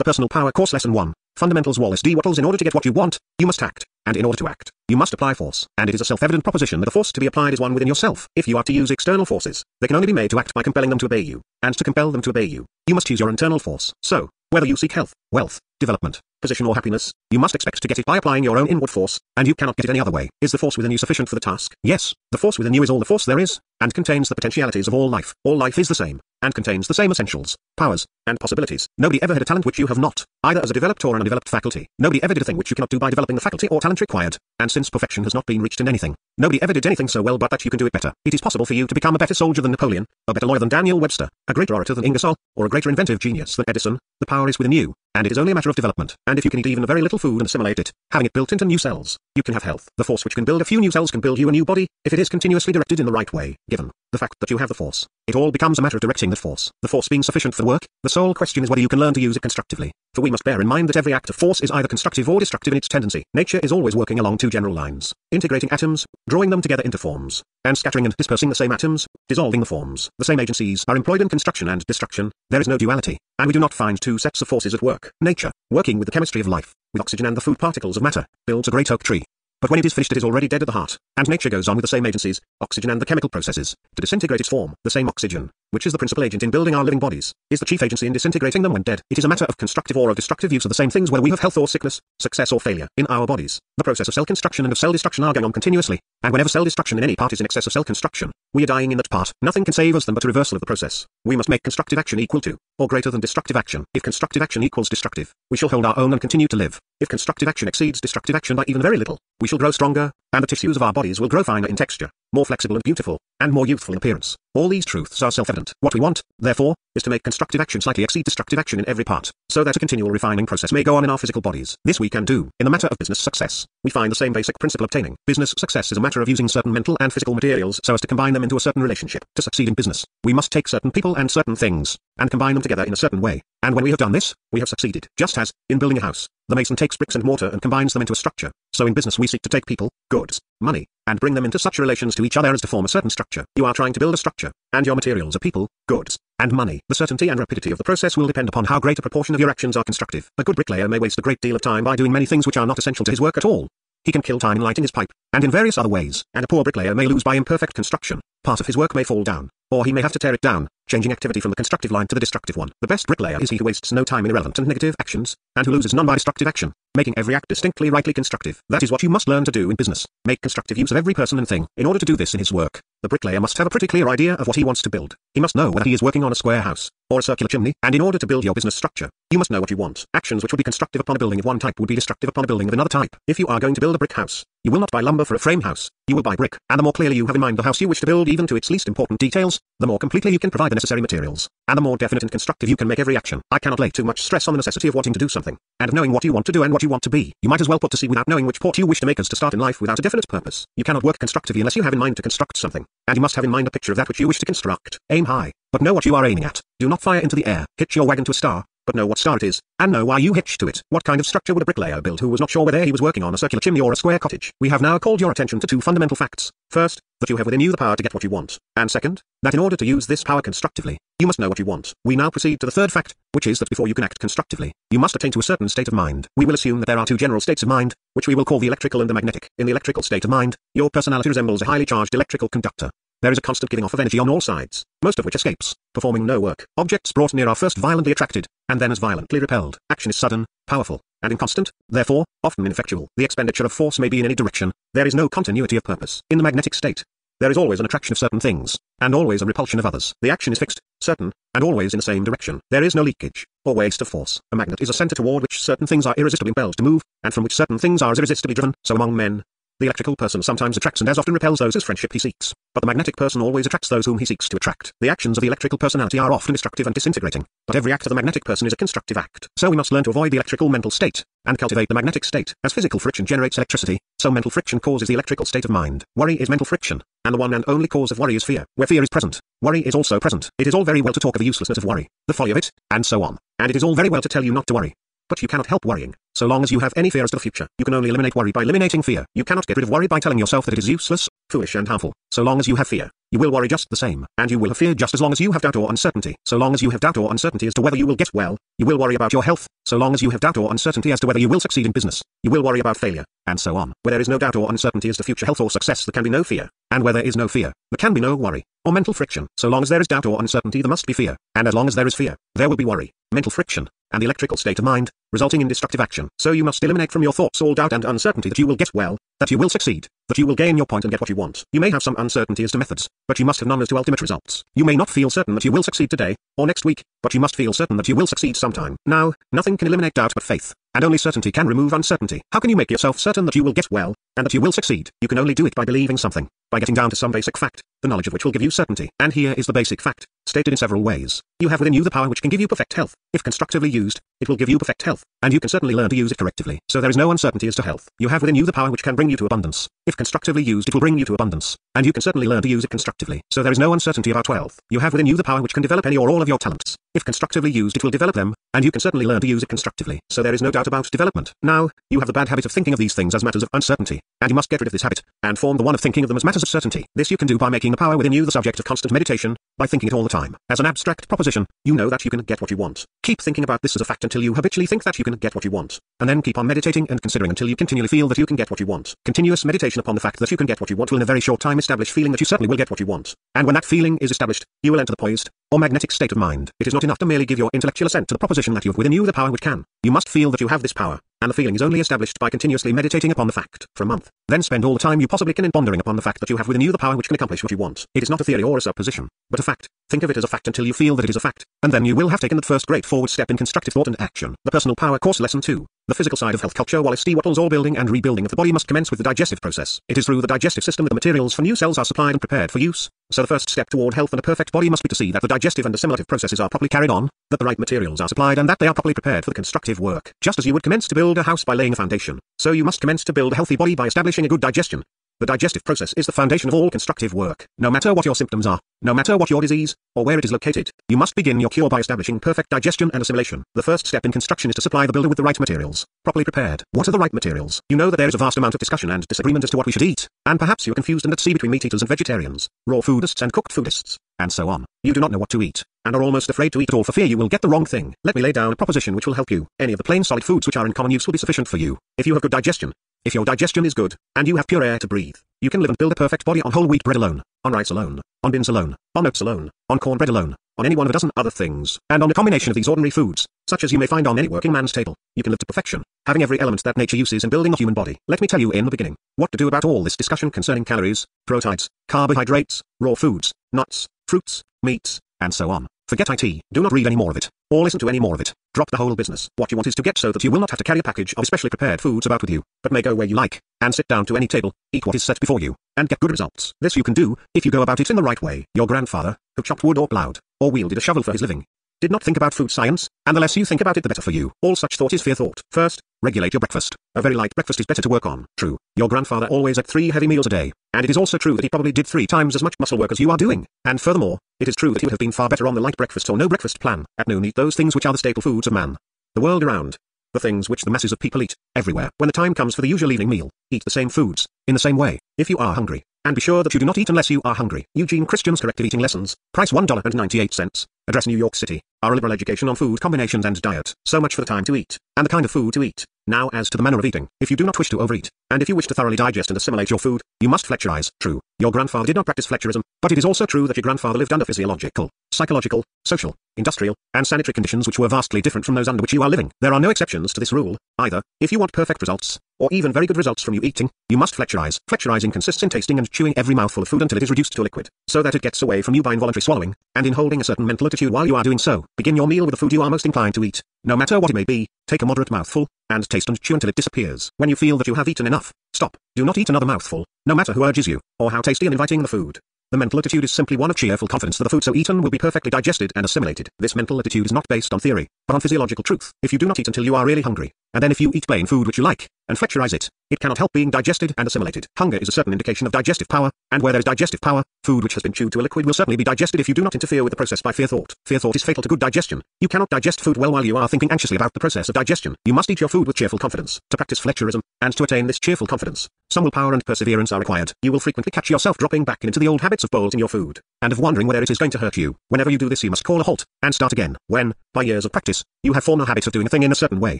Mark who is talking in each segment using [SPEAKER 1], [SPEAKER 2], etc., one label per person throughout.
[SPEAKER 1] The Personal Power Course Lesson 1. Fundamentals. Wallace D. Wattles. In order to get what you want, you must act. And in order to act, you must apply force. And it is a self-evident proposition that the force to be applied is one within yourself. If you are to use external forces, they can only be made to act by compelling them to obey you. And to compel them to obey you, you must use your internal force. So, whether you seek health, wealth, development, position or happiness, you must expect to get it by applying your own inward force, and you cannot get it any other way. Is the force within you sufficient for the task? Yes, the force within you is all the force there is, and contains the potentialities of all life. All life is the same, and contains the same essentials, powers, and possibilities. Nobody ever had a talent which you have not, either as a developed or an undeveloped faculty. Nobody ever did a thing which you cannot do by developing the faculty or talent required, and since perfection has not been reached in anything, nobody ever did anything so well but that you can do it better. It is possible for you to become a better soldier than Napoleon, a better lawyer than Daniel Webster, a greater orator than Ingersoll, or a greater inventive genius than Edison. The power is within you, and it is only a matter of development. And if you can eat even a very little food and assimilate it, having it built into new cells, you can have health. The force which can build a few new cells can build you a new body, if it is continuously directed in the right way. Given the fact that you have the force, it all becomes a matter of directing that force. The force being sufficient for the work, the sole question is whether you can learn to use it constructively. For we must bear in mind that every act of force is either constructive or destructive in its tendency. Nature is always working along two general lines, integrating atoms, drawing them together into forms, and scattering and dispersing the same atoms, dissolving the forms. The same agencies are employed in construction and destruction. There is no duality, and we do not find two sets of forces at work. Nature, working with the chemistry of life, with oxygen and the food particles of matter, builds a great oak tree. But when it is finished it is already dead at the heart, and nature goes on with the same agencies, oxygen and the chemical processes, to disintegrate its form. The same oxygen, which is the principal agent in building our living bodies, is the chief agency in disintegrating them when dead. It is a matter of constructive or of destructive use of the same things whether we have health or sickness, success or failure, in our bodies. The process of cell construction and of cell destruction are going on continuously, and whenever cell destruction in any part is in excess of cell construction, we are dying in that part. Nothing can save us than but a reversal of the process. We must make constructive action equal to, or greater than destructive action. If constructive action equals destructive, we shall hold our own and continue to live. If constructive action exceeds destructive action by even very little, we shall grow stronger, and the tissues of our bodies will grow finer in texture, more flexible and beautiful, and more youthful in appearance. All these truths are self-evident. What we want, therefore, is to make constructive action slightly exceed destructive action in every part, so that a continual refining process may go on in our physical bodies. This we can do. In the matter of business success, we find the same basic principle obtaining. Business success is a matter of using certain mental and physical materials so as to combine them into a certain relationship. To succeed in business, we must take certain people and certain things, and combine them together in a certain way. And when we have done this, we have succeeded. Just as, in building a house, the mason takes bricks and mortar and combines them into a structure, so in business we seek to take people, goods, money, and bring them into such relations to each other as to form a certain structure. You are trying to build a structure, and your materials are people, goods, and money. The certainty and rapidity of the process will depend upon how great a proportion of your actions are constructive. A good bricklayer may waste a great deal of time by doing many things which are not essential to his work at all. He can kill time in lighting his pipe, and in various other ways, and a poor bricklayer may lose by imperfect construction. Part of his work may fall down, or he may have to tear it down, changing activity from the constructive line to the destructive one. The best bricklayer is he who wastes no time in irrelevant and negative actions, and who loses none by destructive action, making every act distinctly rightly constructive. That is what you must learn to do in business. Make constructive use of every person and thing. In order to do this in his work, the bricklayer must have a pretty clear idea of what he wants to build. He must know whether he is working on a square house, or a circular chimney, and in order to build your business structure, you must know what you want. Actions which would be constructive upon a building of one type would be destructive upon a building of another type. If you are going to build a brick house, you will not buy lumber for a frame house, you will buy brick, and the more clearly you have in mind the house you wish to build even to its least important details, the more completely you can provide the necessary materials, and the more definite and constructive you can make every action. I cannot lay too much stress on the necessity of wanting to do something, and of knowing what you want to do and what you want to be. You might as well put to sea without knowing which port you wish to make as to start in life without a definite purpose. You cannot work constructively unless you have in mind to construct something, and you must have in mind a picture of that which you wish to construct. Aim high, but know what you are aiming at. Do not fire into the air. Hitch your wagon to a star, but know what star it is, and know why you hitch to it. What kind of structure would a bricklayer build who was not sure whether he was working on a circular chimney or a square cottage? We have now called your attention to two fundamental facts. First, that you have within you the power to get what you want, and second, that in order to use this power constructively, you must know what you want. We now proceed to the third fact, which is that before you can act constructively, you must attain to a certain state of mind. We will assume that there are two general states of mind, which we will call the electrical and the magnetic. In the electrical state of mind, your personality resembles a highly charged electrical conductor. There is a constant giving off of energy on all sides, most of which escapes, performing no work. Objects brought near are first violently attracted, and then as violently repelled. Action is sudden, powerful, and inconstant, therefore, often ineffectual. The expenditure of force may be in any direction. There is no continuity of purpose. In the magnetic state, there is always an attraction of certain things, and always a repulsion of others. The action is fixed, certain, and always in the same direction. There is no leakage, or waste of force. A magnet is a center toward which certain things are irresistibly impelled to move, and from which certain things are as irresistibly driven. So among men, the electrical person sometimes attracts and as often repels those whose friendship he seeks, but the magnetic person always attracts those whom he seeks to attract. The actions of the electrical personality are often destructive and disintegrating, but every act of the magnetic person is a constructive act. So we must learn to avoid the electrical mental state, and cultivate the magnetic state. As physical friction generates electricity, so mental friction causes the electrical state of mind. Worry is mental friction, and the one and only cause of worry is fear. Where fear is present, worry is also present. It is all very well to talk of the uselessness of worry, the folly of it, and so on, and it is all very well to tell you not to worry. But you cannot help worrying, so long as you have any fear as to the future. You can only eliminate worry by eliminating fear. You cannot get rid of worry by telling yourself that it is useless. foolish and harmful. So long as you have fear, you will worry just the same, and you will have fear just as long as you have doubt or uncertainty. So long as you have doubt or uncertainty as to whether you will get well, you will worry about your health. So long as you have doubt or uncertainty as to whether you will succeed in business, you will worry about failure, and so on. Where there is no doubt or uncertainty as to future health or success, there can be no fear. And where there is no fear, there can be no worry, or mental friction. So long as there is doubt or uncertainty, there must be fear. And as long as there is fear, there will be worry, mental friction, and the electrical state of mind, resulting in destructive action. So you must eliminate from your thoughts all doubt and uncertainty that you will get well, that you will succeed, that you will gain your point and get what you want. You may have some uncertainty as to methods, but you must have none as to ultimate results. You may not feel certain that you will succeed today, or next week, but you must feel certain that you will succeed sometime. Now, nothing can eliminate doubt but faith, and only certainty can remove uncertainty. How can you make yourself certain that you will get well, and that you will succeed? You can only do it by believing something, by getting down to some basic fact, the knowledge of which will give you certainty. And here is the basic fact, stated in several ways. You have within you the power which can give you perfect health. If constructively used, it will give you perfect health, and you can certainly learn to use it correctively. So there is no uncertainty as to health. You have within you the power which can bring you to abundance. If constructively used, it will bring you to abundance, and you can certainly learn to use it constructively. So there is no uncertainty about wealth. You have within you the power which can develop any or all of your talents. If constructively used, it will develop them, and you can certainly learn to use it constructively. So there is no doubt about development. Now, you have the bad habit of thinking of these things as matters of uncertainty, and you must get rid of this habit, and form the one of thinking of them as matters of certainty. This you can do by making the power within you the subject of constant meditation, by thinking it all the time. As an abstract proposition, you know that you can get what you want. Keep thinking about this as a fact until you habitually think that you can get what you want, and then keep on meditating and considering until you continually feel that you can get what you want. Continuous meditation upon the fact that you can get what you want will in a very short time establish feeling that you certainly will get what you want. And when that feeling is established, you will enter the poised, or magnetic state of mind. It is not enough to merely give your intellectual assent to the proposition that you have within you the power which can. You must feel that you have this power, and the feeling is only established by continuously meditating upon the fact for a month. Then spend all the time you possibly can in pondering upon the fact that you have within you the power which can accomplish what you want. It is not a theory or a supposition, but a fact. Think of it as a fact until you feel that it is a fact, and then you will have taken that first great forward step in constructive thought and action. The Personal Power Course Lesson 2. The physical side of health culture. Wallace D. Wattles. All building and rebuilding of the body must commence with the digestive process. It is through the digestive system that the materials for new cells are supplied and prepared for use. So the first step toward health and a perfect body must be to see that the digestive and assimilative processes are properly carried on, that the right materials are supplied and that they are properly prepared for the constructive work. Just as you would commence to build a house by laying a foundation, so you must commence to build a healthy body by establishing a good digestion. The digestive process is the foundation of all constructive work. No matter what your symptoms are, no matter what your disease, or where it is located, you must begin your cure by establishing perfect digestion and assimilation. The first step in construction is to supply the builder with the right materials, properly prepared. What are the right materials? You know that there is a vast amount of discussion and disagreement as to what we should eat, and perhaps you are confused and at sea between meat eaters and vegetarians, raw foodists and cooked foodists, and so on. You do not know what to eat, and are almost afraid to eat at all for fear you will get the wrong thing. Let me lay down a proposition which will help you. Any of the plain solid foods which are in common use will be sufficient for you. If you have good digestion, if your digestion is good, and you have pure air to breathe, you can live and build a perfect body on whole wheat bread alone, on rice alone, on beans alone, on oats alone, on cornbread alone, on any one of a dozen other things, and on a combination of these ordinary foods, such as you may find on any working man's table. You can live to perfection, having every element that nature uses in building a human body. Let me tell you in the beginning, what to do about all this discussion concerning calories, proteids, carbohydrates, raw foods, nuts, fruits, meats, and so on. Forget IT. Do not read any more of it, or listen to any more of it. Drop the whole business. What you want is to get so that you will not have to carry a package of specially prepared foods about with you, but may go where you like, and sit down to any table, eat what is set before you, and get good results. This you can do, if you go about it in the right way. Your grandfather, who chopped wood or plowed, or wielded a shovel for his living, did not think about food science, and the less you think about it the better for you. All such thought is fear thought. First, regulate your breakfast. A very light breakfast is better to work on. True, your grandfather always ate 3 heavy meals a day, and it is also true that he probably did 3 times as much muscle work as you are doing. And furthermore, it is true that he would have been far better on the light breakfast or no breakfast plan. At noon eat those things which are the staple foods of man. The world around. The things which the masses of people eat, everywhere. When the time comes for the usual evening meal, eat the same foods, in the same way, if you are hungry. And be sure that you do not eat unless you are hungry. Eugene Christian's Corrective Eating Lessons, price $1.98. Address New York City. Our liberal education on food combinations and diet. So much for the time to eat, and the kind of food to eat. Now as to the manner of eating. If you do not wish to overeat, and if you wish to thoroughly digest and assimilate your food, you must Fletcherize. True, your grandfather did not practice Fletcherism, but it is also true that your grandfather lived under physiological, psychological, social, industrial, and sanitary conditions which were vastly different from those under which you are living. There are no exceptions to this rule, either. If you want perfect results, or even very good results from you eating, you must Fletcherize. Fletcherizing consists in tasting and chewing every mouthful of food until it is reduced to liquid, so that it gets away from you by involuntary swallowing, and in holding a certain mental attitude while you are doing so. Begin your meal with the food you are most inclined to eat, no matter what it may be. Take a moderate mouthful, and taste and chew until it disappears. When you feel that you have eaten enough, stop. Do not eat another mouthful, no matter who urges you, or how tasty and inviting the food. The mental attitude is simply one of cheerful confidence that the food so eaten will be perfectly digested and assimilated. This mental attitude is not based on theory, but on physiological truth. If you do not eat until you are really hungry, and then if you eat plain food which you like, and flexurize it, it cannot help being digested and assimilated. Hunger is a certain indication of digestive power, and where there is digestive power, food which has been chewed to a liquid will certainly be digested if you do not interfere with the process by fear thought. Fear thought is fatal to good digestion. You cannot digest food well while you are thinking anxiously about the process of digestion. You must eat your food with cheerful confidence. To practice flexurism, and to attain this cheerful confidence, some willpower and perseverance are required. You will frequently catch yourself dropping back into the old habits of bolting your food, and of wondering whether it is going to hurt you. Whenever you do this, you must call a halt, and start again. When, by years of practice, you have formed a habit of doing a thing in a certain way,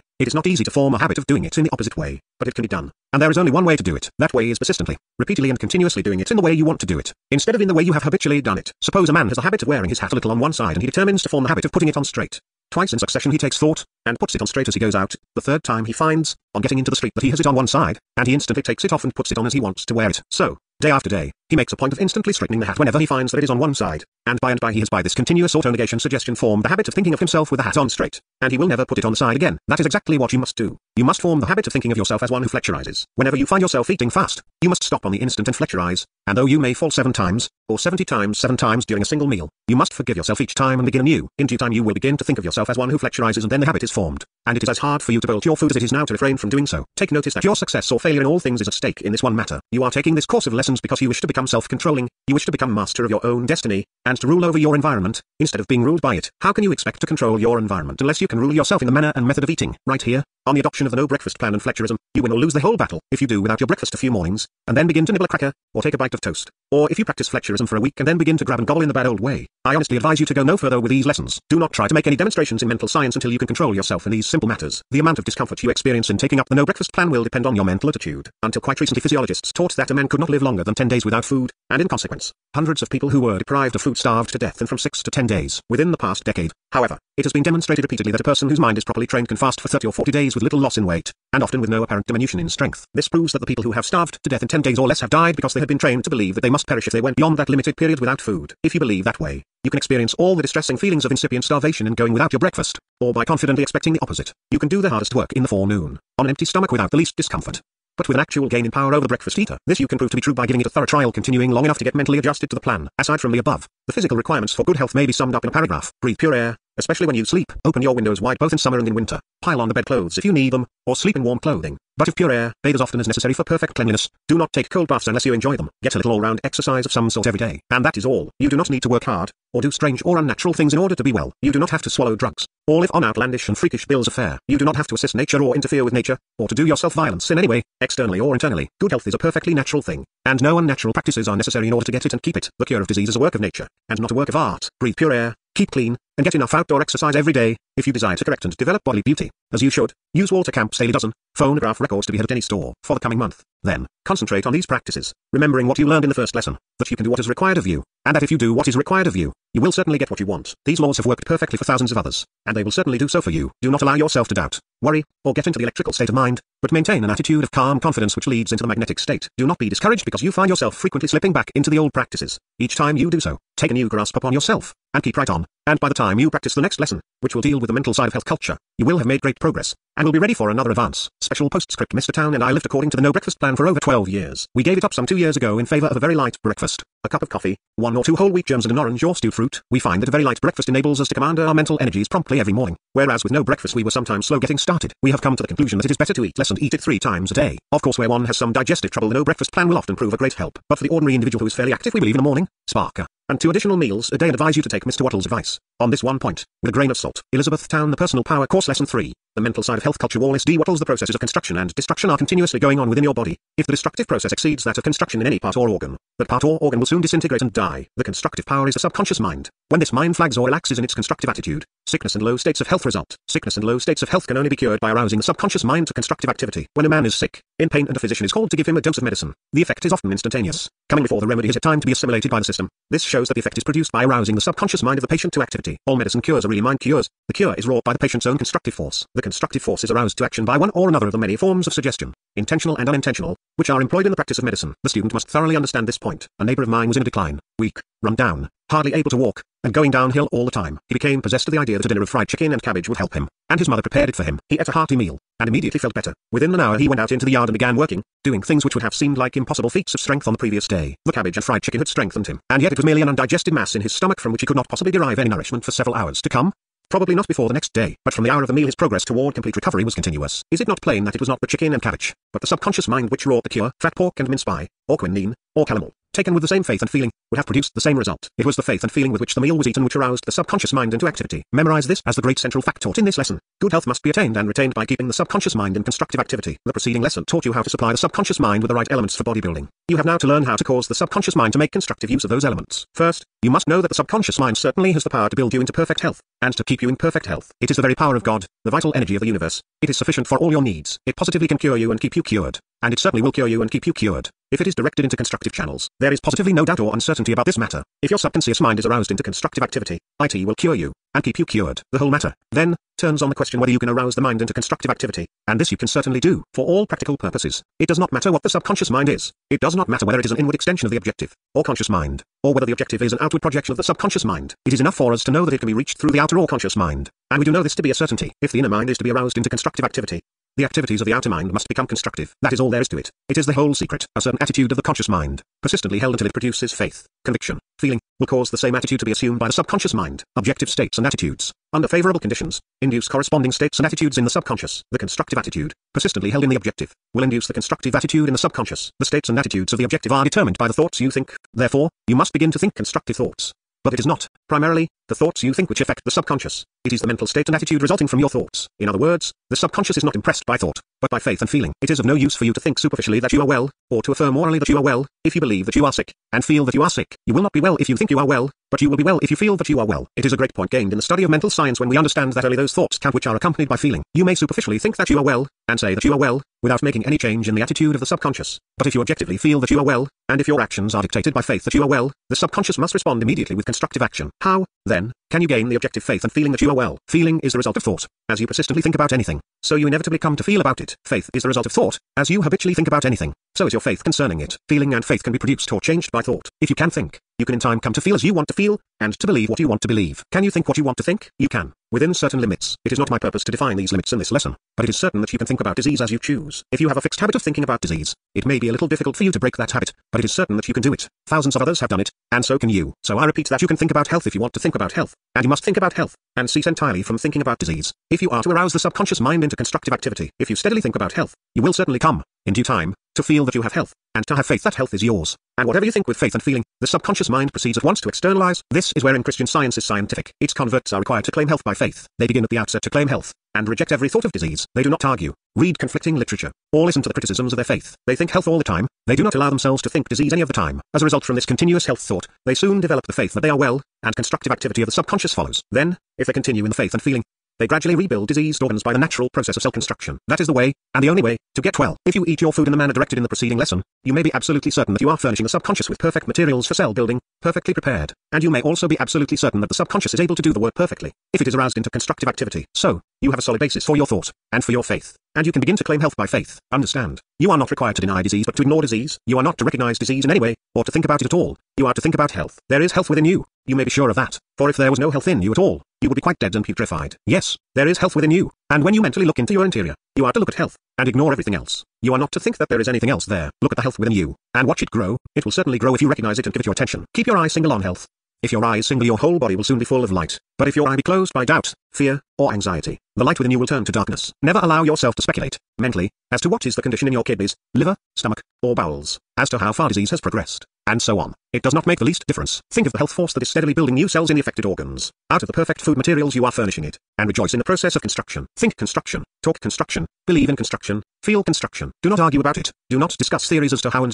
[SPEAKER 1] it is not easy to form a habit of doing it in the opposite way, but it can be done. And there is only one way to do it. That way is persistently, repeatedly and continuously doing it in the way you want to do it, instead of in the way you have habitually done it. Suppose a man has a habit of wearing his hat a little on one side and he determines to form the habit of putting it on straight. Twice in succession he takes thought, and puts it on straight as he goes out. The third time he finds, on getting into the street, that he has it on one side, and he instantly takes it off and puts it on as he wants to wear it. So, day after day, he makes a point of instantly straightening the hat whenever he finds that it is on one side, and by he has by this continuous auto-negation suggestion formed the habit of thinking of himself with the hat on straight, and he will never put it on the side again. That is exactly what you must do. You must form the habit of thinking of yourself as one who flexurizes. Whenever you find yourself eating fast, you must stop on the instant and flexurize, and though you may fall 7 times, or 70 times 7 times during a single meal, you must forgive yourself each time and begin anew. In due time you will begin to think of yourself as one who flexurizes, and then the habit is formed, and it is as hard for you to bolt your food as it is now to refrain from doing so. Take notice that your success or failure in all things is at stake in this one matter. You are taking this course of lessons because you wish to become self-controlling, you wish to become master of your own destiny, and to rule over your environment, instead of being ruled by it. How can you expect to control your environment unless you can rule yourself in the manner and method of eating? Right here, on the adoption of the no breakfast plan and flexurism, you win or lose the whole battle. If you do without your breakfast a few mornings, and then begin to nibble a cracker, or take a bite of toast, or if you practice flexurism for a week and then begin to grab and gobble in the bad old way, I honestly advise you to go no further with these lessons. Do not try to make any demonstrations in mental science until you can control yourself in these simple matters. The amount of discomfort you experience in taking up the no breakfast plan will depend on your mental attitude. Until quite recently physiologists taught that a man could not live longer than 10 days without food, and in consequence, hundreds of people who were deprived of food starved to death in from 6 to 10 days within the past decade. However, it has been demonstrated repeatedly that a person whose mind is properly trained can fast for 30 or 40 days with little loss in weight, and often with no apparent diminution in strength. This proves that the people who have starved to death in 10 days or less have died because they had been trained to believe that they must perish if they went beyond that limited period without food. If you believe that way, you can experience all the distressing feelings of incipient starvation in going without your breakfast, or by confidently expecting the opposite. You can do the hardest work in the forenoon, on an empty stomach without the least discomfort, but with an actual gain in power over the breakfast eater. This you can prove to be true by giving it a thorough trial continuing long enough to get mentally adjusted to the plan. Aside from the above, the physical requirements for good health may be summed up in a paragraph. Breathe pure air, especially when you sleep. Open your windows wide both in summer and in winter. Pile on the bedclothes if you need them, or sleep in warm clothing. But if pure air, bathe as often as necessary for perfect cleanliness. Do not take cold baths unless you enjoy them. Get a little all-round exercise of some sort every day. And that is all. You do not need to work hard, or do strange or unnatural things in order to be well. You do not have to swallow drugs, or live on outlandish and freakish bills of fare. You do not have to assist nature or interfere with nature, or to do yourself violence in any way, externally or internally. Good health is a perfectly natural thing, and no unnatural practices are necessary in order to get it and keep it. The cure of disease is a work of nature, and not a work of art. Breathe pure air, keep clean, and get enough outdoor exercise every day, if you desire to correct and develop bodily beauty, as you should. Use Walter Camp's daily dozen phonograph records to be had at any store for the coming month. Then, concentrate on these practices, remembering what you learned in the first lesson, that you can do what is required of you, and that if you do what is required of you, you will certainly get what you want. These laws have worked perfectly for thousands of others, and they will certainly do so for you. Do not allow yourself to doubt, worry, or get into the electrical state of mind, but maintain an attitude of calm confidence which leads into the magnetic state. Do not be discouraged because you find yourself frequently slipping back into the old practices. Each time you do so, take a new grasp upon yourself, and keep right on, and by the time you practice the next lesson, which will deal with the mental side of health culture, you will have made great progress, and will be ready for another advance. Special postscript: Mr. Town and I lived according to the no breakfast plan for over 12 years. We gave it up some 2 years ago in favor of a very light breakfast, a cup of coffee, 1 or 2 whole wheat germs and an orange or stewed fruit. We find that a very light breakfast enables us to command our mental energies promptly every morning, whereas with no breakfast we were sometimes slow getting started. We have come to the conclusion that it is better to eat less and eat it 3 times a day. Of course, where one has some digestive trouble, the no breakfast plan will often prove a great help, but for the ordinary individual who is fairly active, we believe in a morning, sparker, and 2 additional meals a day, and advise you to take Mr. Wattles' advice on this one point with a grain of salt. Elizabethtown, the Personal Power Course, Lesson 3. The mental side of health culture. Wallace D. Wattles. The processes of construction and destruction are continuously going on within your body. If the destructive process exceeds that of construction in any part or organ, that part or organ will soon disintegrate and die. The constructive power is a subconscious mind. When this mind flags or relaxes in its constructive attitude, sickness and low states of health result. Sickness and low states of health can only be cured by arousing the subconscious mind to constructive activity. When a man is sick, in pain, and a physician is called to give him a dose of medicine, the effect is often instantaneous, coming before the remedy has had time to be assimilated by the system. This shows that the effect is produced by arousing the subconscious mind of the patient to activity. All medicine cures are really mind cures. The cure is wrought by the patient's own constructive force. The constructive force is aroused to action by one or another of the many forms of suggestion, intentional and unintentional, which are employed in the practice of medicine. The student must thoroughly understand this point. A neighbor of mine was in a decline, weak, run down, hardly able to walk, and going downhill all the time. He became possessed of the idea that a dinner of fried chicken and cabbage would help him, and his mother prepared it for him. He ate a hearty meal, and immediately felt better. Within an hour he went out into the yard and began working, doing things which would have seemed like impossible feats of strength on the previous day. The cabbage and fried chicken had strengthened him, and yet it was merely an undigested mass in his stomach from which he could not possibly derive any nourishment for several hours to come. Probably not before the next day, but from the hour of the meal his progress toward complete recovery was continuous. Is it not plain that it was not the chicken and cabbage, but the subconscious mind which wrought the cure? Fat pork and mince pie, or quinine, or calomel, taken with the same faith and feeling, would have produced the same result. It was the faith and feeling with which the meal was eaten which aroused the subconscious mind into activity. Memorize this as the great central fact taught in this lesson. Good health must be attained and retained by keeping the subconscious mind in constructive activity. The preceding lesson taught you how to supply the subconscious mind with the right elements for bodybuilding. You have now to learn how to cause the subconscious mind to make constructive use of those elements. First, you must know that the subconscious mind certainly has the power to build you into perfect health, and to keep you in perfect health. It is the very power of God, the vital energy of the universe. It is sufficient for all your needs. It positively can cure you and keep you cured. And it certainly will cure you and keep you cured, if it is directed into constructive channels. There is positively no doubt or uncertainty about this matter. If your subconscious mind is aroused into constructive activity, it will cure you, and keep you cured. The whole matter, then, turns on the question whether you can arouse the mind into constructive activity, and this you can certainly do, for all practical purposes. It does not matter what the subconscious mind is. It does not matter whether it is an inward extension of the objective, or conscious mind, or whether the objective is an outward projection of the subconscious mind. It is enough for us to know that it can be reached through the outer or conscious mind, and we do know this to be a certainty. If the inner mind is to be aroused into constructive activity, the activities of the outer mind must become constructive. That is all there is to it. It is the whole secret. A certain attitude of the conscious mind, persistently held until it produces faith, conviction, feeling, will cause the same attitude to be assumed by the subconscious mind. Objective states and attitudes, under favorable conditions, induce corresponding states and attitudes in the subconscious. The constructive attitude, persistently held in the objective, will induce the constructive attitude in the subconscious. The states and attitudes of the objective are determined by the thoughts you think. Therefore, you must begin to think constructive thoughts. But it is not, primarily, the thoughts you think which affect the subconscious. It is the mental state and attitude resulting from your thoughts. In other words, the subconscious is not impressed by thought, but by faith and feeling. It is of no use for you to think superficially that you are well, or to affirm orally that you are well, if you believe that you are sick, and feel that you are sick. You will not be well if you think you are well, but you will be well if you feel that you are well. It is a great point gained in the study of mental science when we understand that only those thoughts count which are accompanied by feeling. You may superficially think that you are well, and say that you are well, without making any change in the attitude of the subconscious. But if you objectively feel that you are well, and if your actions are dictated by faith that you are well, the subconscious must respond immediately with constructive action. How, then, can you gain the objective faith and feeling that you are well? Feeling is the result of thought, as you persistently think about anything, so you inevitably come to feel about it. Faith is the result of thought, as you habitually think about anything, so is your faith concerning it. Feeling and faith can be produced or changed by thought. If you can think, you can in time come to feel as you want to feel, and to believe what you want to believe. Can you think what you want to think? You can, within certain limits. It is not my purpose to define these limits in this lesson, but it is certain that you can think about disease as you choose. If you have a fixed habit of thinking about disease, it may be a little difficult for you to break that habit, but it is certain that you can do it. Thousands of others have done it, and so can you. So I repeat that you can think about health if you want to think about health, and you must think about health, and cease entirely from thinking about disease, if you are to arouse the subconscious mind into constructive activity. If you steadily think about health, you will certainly come, in due time, to feel that you have health, and to have faith that health is yours. And whatever you think with faith and feeling, the subconscious mind proceeds at once to externalize. This is wherein Christian Science is scientific. Its converts are required to claim health by faith. They begin at the outset to claim health, and reject every thought of disease. They do not argue, read conflicting literature, or listen to the criticisms of their faith. They think health all the time. They do not allow themselves to think disease any of the time. As a result from this continuous health thought, they soon develop the faith that they are well, and constructive activity of the subconscious follows. Then, if they continue in the faith and feeling, they gradually rebuild diseased organs by the natural process of cell construction. That is the way, and the only way, to get well. If you eat your food in the manner directed in the preceding lesson, you may be absolutely certain that you are furnishing the subconscious with perfect materials for cell building, perfectly prepared. And you may also be absolutely certain that the subconscious is able to do the work perfectly, if it is aroused into constructive activity. So, you have a solid basis for your thought, and for your faith, and you can begin to claim health by faith. Understand, you are not required to deny disease but to ignore disease. You are not to recognize disease in any way, or to think about it at all. You are to think about health. There is health within you. You may be sure of that, for if there was no health in you at all, you would be quite dead and putrefied. Yes, there is health within you, and when you mentally look into your interior, you are to look at health, and ignore everything else. You are not to think that there is anything else there. Look at the health within you, and watch it grow. It will certainly grow if you recognize it and give it your attention. Keep your eyes single on health. If your eyes single, your whole body will soon be full of light. But if your eye be closed by doubt, fear, or anxiety, the light within you will turn to darkness. Never allow yourself to speculate, mentally, as to what is the condition in your kidneys, liver, stomach, or bowels, as to how far disease has progressed, and so on. It does not make the least difference. Think of the health force that is steadily building new cells in the affected organs, out of the perfect food materials you are furnishing it, and rejoice in the process of construction. Think construction, talk construction, believe in construction, feel construction. Do not argue about it. Do not discuss theories as to how and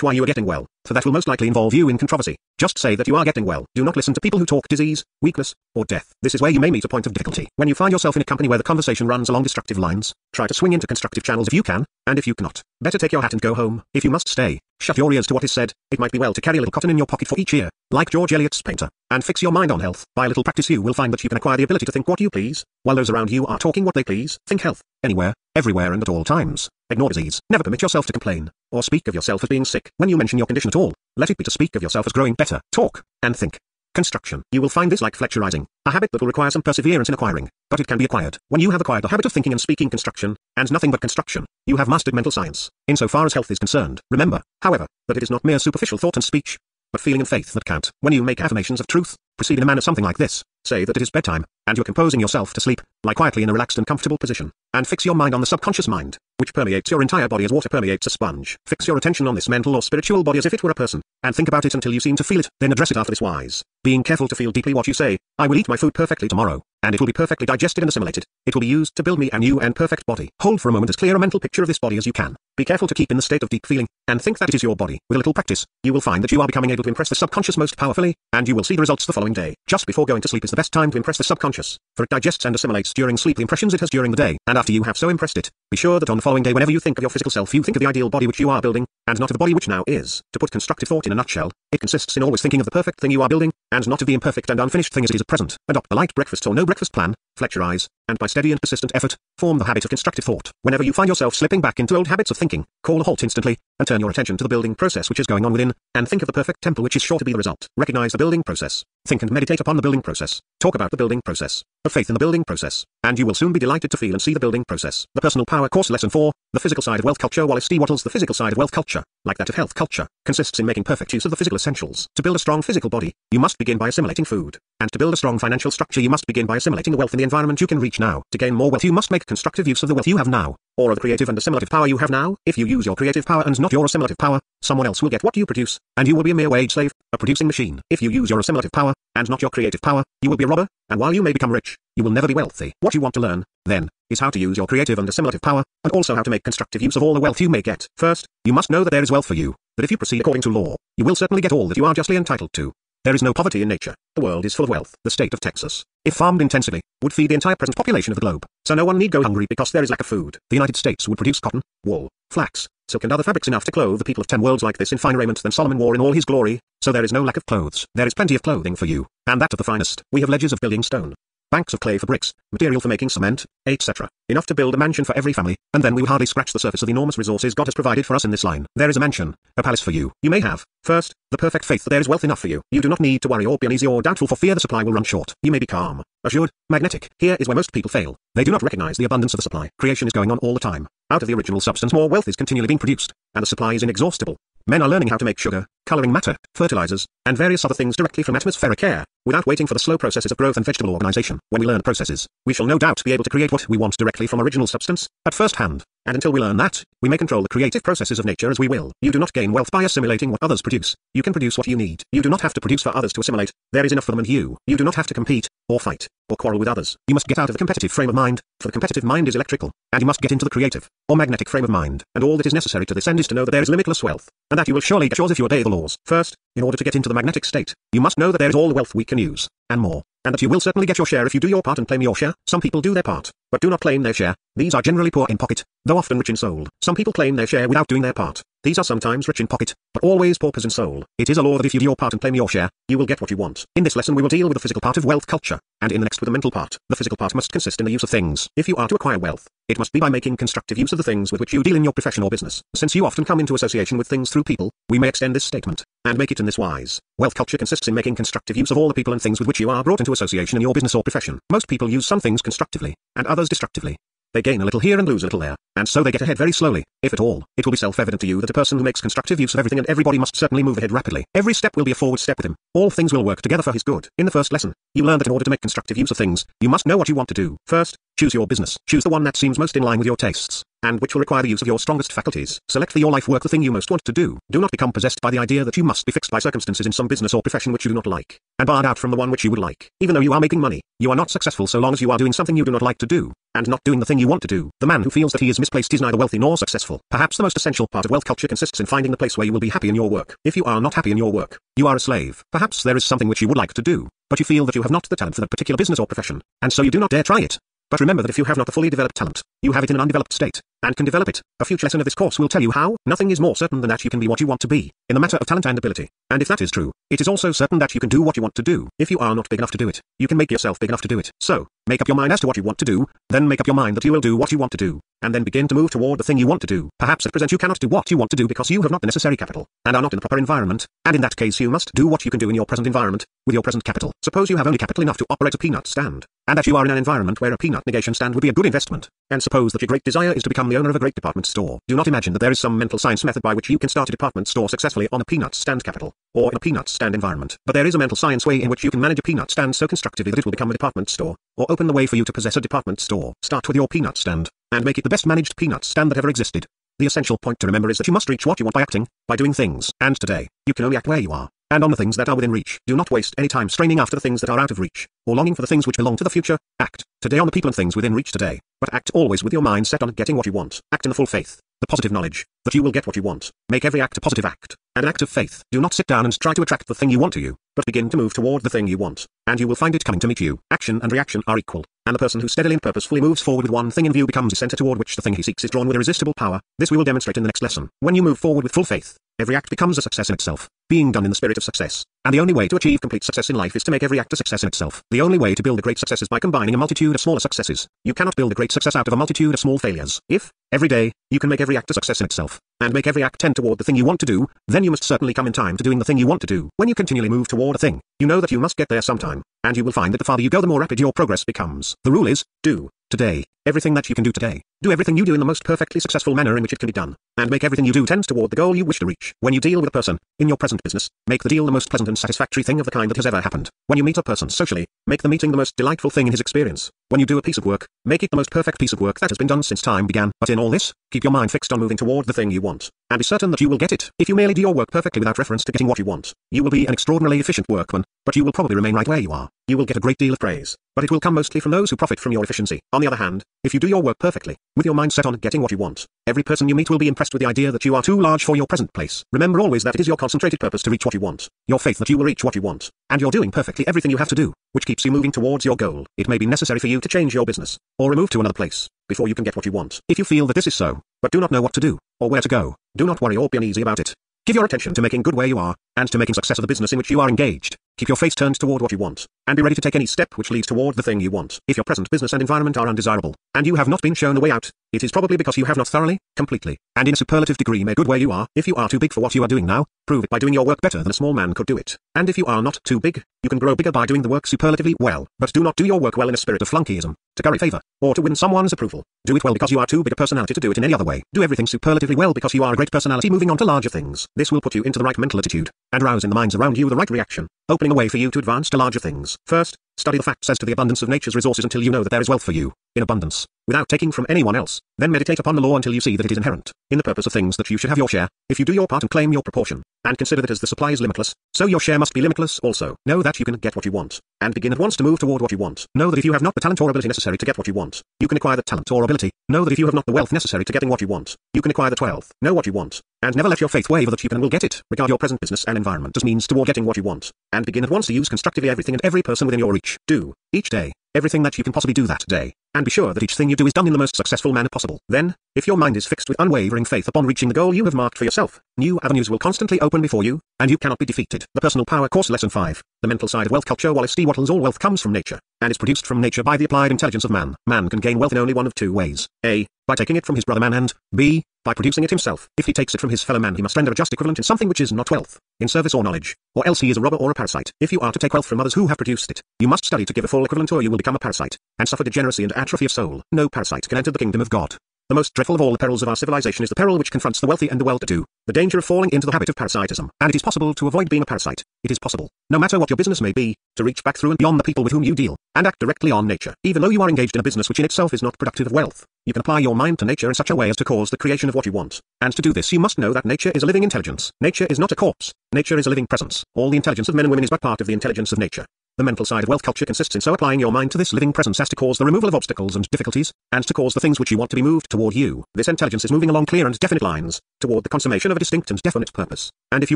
[SPEAKER 1] why you are getting well, for that will most likely involve you in controversy. Just say that you are getting well. Do not listen to people who talk disease, weakness, or death. This is where you may meet a point of difficulty. When you find yourself in a company where the conversation runs along destructive lines, try to swing into constructive channels if you can, and if you cannot, better take your hat and go home. If you must stay, shut your ears to what is said. It might be well to carry a little cotton in your pocket for each ear, like George Eliot's painter, and fix your mind on health. By a little practice you will find that you can acquire the ability to think what you please, while those around you are talking what they please. Think health, anywhere, everywhere and at all times. Ignore disease. Never permit yourself to complain, or speak of yourself as being sick. When you mention your condition at all, let it be to speak of yourself as growing better. Talk, and think. Construction. You will find this like Fletcherizing, a habit that will require some perseverance in acquiring, but it can be acquired. When you have acquired the habit of thinking and speaking construction, and nothing but construction, you have mastered mental science, insofar as health is concerned. Remember, however, that it is not mere superficial thought and speech. but feeling and faith that count. When you make affirmations of truth, proceed in a manner something like this. Say that it is bedtime, and you're composing yourself to sleep. Lie quietly in a relaxed and comfortable position, and fix your mind on the subconscious mind, which permeates your entire body as water permeates a sponge. Fix your attention on this mental or spiritual body as if it were a person, and think about it until you seem to feel it, then address it after this wise, being careful to feel deeply what you say. I will eat my food perfectly tomorrow, and it will be perfectly digested and assimilated. It will be used to build me a new and perfect body. Hold for a moment as clear a mental picture of this body as you can. Be careful to keep in the state of deep feeling, and think that it is your body. With a little practice, you will find that you are becoming able to impress the subconscious most powerfully, and you will see the results the following day. Just before going to sleep is the best time to impress the subconscious, for it digests and assimilates during sleep the impressions it has during the day, and after you have so impressed it, be sure that on the following day whenever you think of your physical self you think of the ideal body which you are building, and not of the body which now is. To put constructive thought in a nutshell, it consists in always thinking of the perfect thing you are building, and not of the imperfect and unfinished thing as it is at present. Adopt the light breakfast or no breakfast plan, flex your eyes, and by steady and persistent effort, form the habit of constructive thought. Whenever you find yourself slipping back into old habits of thinking, call a halt instantly, and turn your attention to the building process which is going on within, and think of the perfect temple which is sure to be the result. Recognize the building process. Think and meditate upon the building process. Talk about the building process. Have faith in the building process, and you will soon be delighted to feel and see the building process. The Personal Power Course Lesson 4, The Physical Side of Wealth Culture. Wallace D. Wattles. The physical side of wealth culture, like that of health culture, consists in making perfect use of the physical essentials. To build a strong physical body, you must begin by assimilating food. And to build a strong financial structure you must begin by assimilating the wealth in the environment you can reach now. To gain more wealth you must make constructive use of the wealth you have now, or of the creative and assimilative power you have now. If you use your creative power and not your assimilative power, someone else will get what you produce, and you will be a mere wage slave, a producing machine. If you use your assimilative power, and not your creative power, you will be a robber, and while you may become rich, you will never be wealthy. What you want to learn, then, is how to use your creative and assimilative power, and also how to make constructive use of all the wealth you may get. First, you must know that there is wealth for you, that if you proceed according to law, you will certainly get all that you are justly entitled to. There is no poverty in nature. The world is full of wealth. The state of Texas, if farmed intensively, would feed the entire present population of the globe, so no one need go hungry because there is lack of food. The United States would produce cotton, wool, flax, silk and other fabrics enough to clothe the people of 10 worlds like this in finer raiment than Solomon wore in all his glory, so there is no lack of clothes. There is plenty of clothing for you, and that of the finest. We have ledges of building stone, banks of clay for bricks, material for making cement, etc. Enough to build a mansion for every family, and then we will hardly scratch the surface of the enormous resources God has provided for us in this line. There is a mansion, a palace for you. You may have, first, the perfect faith that there is wealth enough for you. You do not need to worry or be uneasy or doubtful for fear the supply will run short. You may be calm, assured, magnetic. Here is where most people fail. They do not recognize the abundance of the supply. Creation is going on all the time. Out of the original substance more wealth is continually being produced, and the supply is inexhaustible. Men are learning how to make sugar, coloring matter, fertilizers, and various other things directly from atmospheric air, without waiting for the slow processes of growth and vegetable organization. When we learn processes, we shall no doubt be able to create what we want directly from original substance, at first hand, and until we learn that, we may control the creative processes of nature as we will. You do not gain wealth by assimilating what others produce. You can produce what you need. You do not have to produce for others to assimilate. There is enough for them and you. You do not have to compete, or fight, or quarrel with others. You must get out of the competitive frame of mind, for the competitive mind is electrical, and you must get into the creative, or magnetic frame of mind, and all that is necessary to this end is to know that there is limitless wealth, and that you will surely get yours if you obey the laws. First, in order to get into the magnetic state, you must know that there is all the wealth we can use, and more, and that you will certainly get your share if you do your part and claim your share. Some people do their part, but do not claim their share. These are generally poor in pocket, though often rich in soul. Some people claim their share without doing their part. These are sometimes rich in pocket, but always paupers in soul. It is a law that if you do your part and claim your share, you will get what you want. In this lesson we will deal with the physical part of wealth culture, and in the next with the mental part. The physical part must consist in the use of things. If you are to acquire wealth, it must be by making constructive use of the things with which you deal in your profession or business. Since you often come into association with things through people, we may extend this statement, and make it in this wise. Wealth culture consists in making constructive use of all the people and things with which you are brought into association in your business or profession. Most people use some things constructively, and others destructively. They gain a little here and lose a little there, and so they get ahead very slowly. If at all, it will be self-evident to you that a person who makes constructive use of everything and everybody must certainly move ahead rapidly. Every step will be a forward step with him. All things will work together for his good. In the first lesson, you learned that in order to make constructive use of things, you must know what you want to do. First, choose your business. Choose the one that seems most in line with your tastes, and which will require the use of your strongest faculties. Select for your life work the thing you most want to do. Do not become possessed by the idea that you must be fixed by circumstances in some business or profession which you do not like, and barred out from the one which you would like. Even though you are making money, you are not successful so long as you are doing something you do not like to do, and not doing the thing you want to do. The man who feels that he is misplaced is neither wealthy nor successful. Perhaps the most essential part of wealth culture consists in finding the place where you will be happy in your work. If you are not happy in your work, you are a slave. Perhaps there is something which you would like to do, but you feel that you have not the talent for that particular business or profession, and so you do not dare try it. But remember that if you have not the fully developed talent, you have it in an undeveloped state, and can develop it. A future lesson of this course will tell you how. Nothing is more certain than that you can be what you want to be, in the matter of talent and ability. And if that is true, it is also certain that you can do what you want to do. If you are not big enough to do it, you can make yourself big enough to do it. So, make up your mind as to what you want to do, then make up your mind that you will do what you want to do. and then begin to move toward the thing you want to do. Perhaps at present you cannot do what you want to do because you have not the necessary capital, and are not in the proper environment, and in that case you must do what you can do in your present environment, with your present capital. Suppose you have only capital enough to operate a peanut stand, and that you are in an environment where a peanut negation stand would be a good investment, and suppose that your great desire is to become the owner of a great department store. Do not imagine that there is some mental science method by which you can start a department store successfully on a peanut stand capital, or in a peanut stand environment. But there is a mental science way in which you can manage a peanut stand so constructively that it will become a department store, or open the way for you to possess a department store. Start with your peanut stand, and make it the best managed peanut stand that ever existed. The essential point to remember is that you must reach what you want by acting, by doing things, and today, you can only act where you are, and on the things that are within reach. Do not waste any time straining after the things that are out of reach, or longing for the things which belong to the future. Act today on the people and things within reach today, but act always with your mind set on getting what you want. Act in the full faith, the positive knowledge, that you will get what you want. Make every act a positive act, and an act of faith. Do not sit down and try to attract the thing you want to you, but begin to move toward the thing you want, and you will find it coming to meet you. Action and reaction are equal, and the person who steadily and purposefully moves forward with one thing in view becomes a center toward which the thing he seeks is drawn with irresistible power. This we will demonstrate in the next lesson. When you move forward with full faith, every act becomes a success in itself, being done in the spirit of success. And the only way to achieve complete success in life is to make every act a success in itself. The only way to build a great success is by combining a multitude of smaller successes. You cannot build a great success out of a multitude of small failures. If, every day, you can make every act a success in itself, and make every act tend toward the thing you want to do, then you must certainly come in time to doing the thing you want to do. When you continually move toward a thing, you know that you must get there sometime, and you will find that the farther you go the more rapid your progress becomes. The rule is, do, today, everything that you can do today. Do everything you do in the most perfectly successful manner in which it can be done, and make everything you do tend toward the goal you wish to reach. When you deal with a person, in your present business, make the deal the most pleasant and satisfactory thing of the kind that has ever happened. When you meet a person socially, make the meeting the most delightful thing in his experience. When you do a piece of work, make it the most perfect piece of work that has been done since time began. But in all this, keep your mind fixed on moving toward the thing you want, and be certain that you will get it. If you merely do your work perfectly without reference to getting what you want, you will be an extraordinarily efficient workman, but you will probably remain right where you are. You will get a great deal of praise, but it will come mostly from those who profit from your efficiency. On the other hand, if you do your work perfectly, with your mind set on getting what you want, every person you meet will be impressed with the idea that you are too large for your present place. Remember always that it is your concentrated purpose to reach what you want, your faith that you will reach what you want, and you're doing perfectly everything you have to do, which keeps you moving towards your goal. It may be necessary for you to change your business, or remove to another place, before you can get what you want. If you feel that this is so, but do not know what to do, or where to go, do not worry or be uneasy about it. Give your attention to making good where you are, and to making success of the business in which you are engaged. Keep your face turned toward what you want, and be ready to take any step which leads toward the thing you want. If your present business and environment are undesirable, and you have not been shown a way out, it is probably because you have not thoroughly, completely, and in a superlative degree made good where you are. If you are too big for what you are doing now, prove it by doing your work better than a small man could do it. And if you are not too big, you can grow bigger by doing the work superlatively well. But do not do your work well in a spirit of flunkyism, to curry favor, or to win someone's approval. Do it well because you are too big a personality to do it in any other way. Do everything superlatively well because you are a great personality moving on to larger things. This will put you into the right mental attitude, and rouse in the minds around you the right reaction, opening a way for you to advance to larger things. First, study the facts as to the abundance of nature's resources until you know that there is wealth for you, in abundance, without taking from anyone else. Then meditate upon the law until you see that it is inherent, in the purpose of things that you should have your share. If you do your part and claim your proportion, and consider that as the supply is limitless, so your share must be limitless also. Know that you can get what you want, and begin at once to move toward what you want. Know that if you have not the talent or ability necessary to get what you want, you can acquire that talent or ability. Know that if you have not the wealth necessary to getting what you want, you can acquire that wealth. Know what you want, and never let your faith waver that you can and will get it. Regard your present business and environment as means toward getting what you want, and begin at once to use constructively everything and every person within your reach. Do, each day, everything that you can possibly do that day, and be sure that each thing you do is done in the most successful manner possible. Then, if your mind is fixed with unwavering faith upon reaching the goal you have marked for yourself, new avenues will constantly open before you, and you cannot be defeated. The Personal Power Course Lesson 5. The Mental Side of Wealth Culture. Wallace D. Wattles. All wealth comes from nature, and is produced from nature by the applied intelligence of man. Man can gain wealth in only one of two ways. A. By taking it from his brother man, and B. By producing it himself. If he takes it from his fellow man, he must render a just equivalent in something which is not wealth, in service or knowledge, or else he is a robber or a parasite. If you are to take wealth from others who have produced it, you must study to give a full equivalent, or you will become a parasite, and suffer degeneracy and atrophy of soul. No parasite can enter the kingdom of God. The most dreadful of all the perils of our civilization is the peril which confronts the wealthy and the well-to-do, the danger of falling into the habit of parasitism. And it is possible to avoid being a parasite. It is possible, no matter what your business may be, to reach back through and beyond the people with whom you deal, and act directly on nature. Even though you are engaged in a business which in itself is not productive of wealth, you can apply your mind to nature in such a way as to cause the creation of what you want. And to do this you must know that nature is a living intelligence. Nature is not a corpse. Nature is a living presence. All the intelligence of men and women is but part of the intelligence of nature. The mental side of wealth culture consists in so applying your mind to this living presence as to cause the removal of obstacles and difficulties, and to cause the things which you want to be moved toward you. This intelligence is moving along clear and definite lines, toward the consummation of a distinct and definite purpose. And if you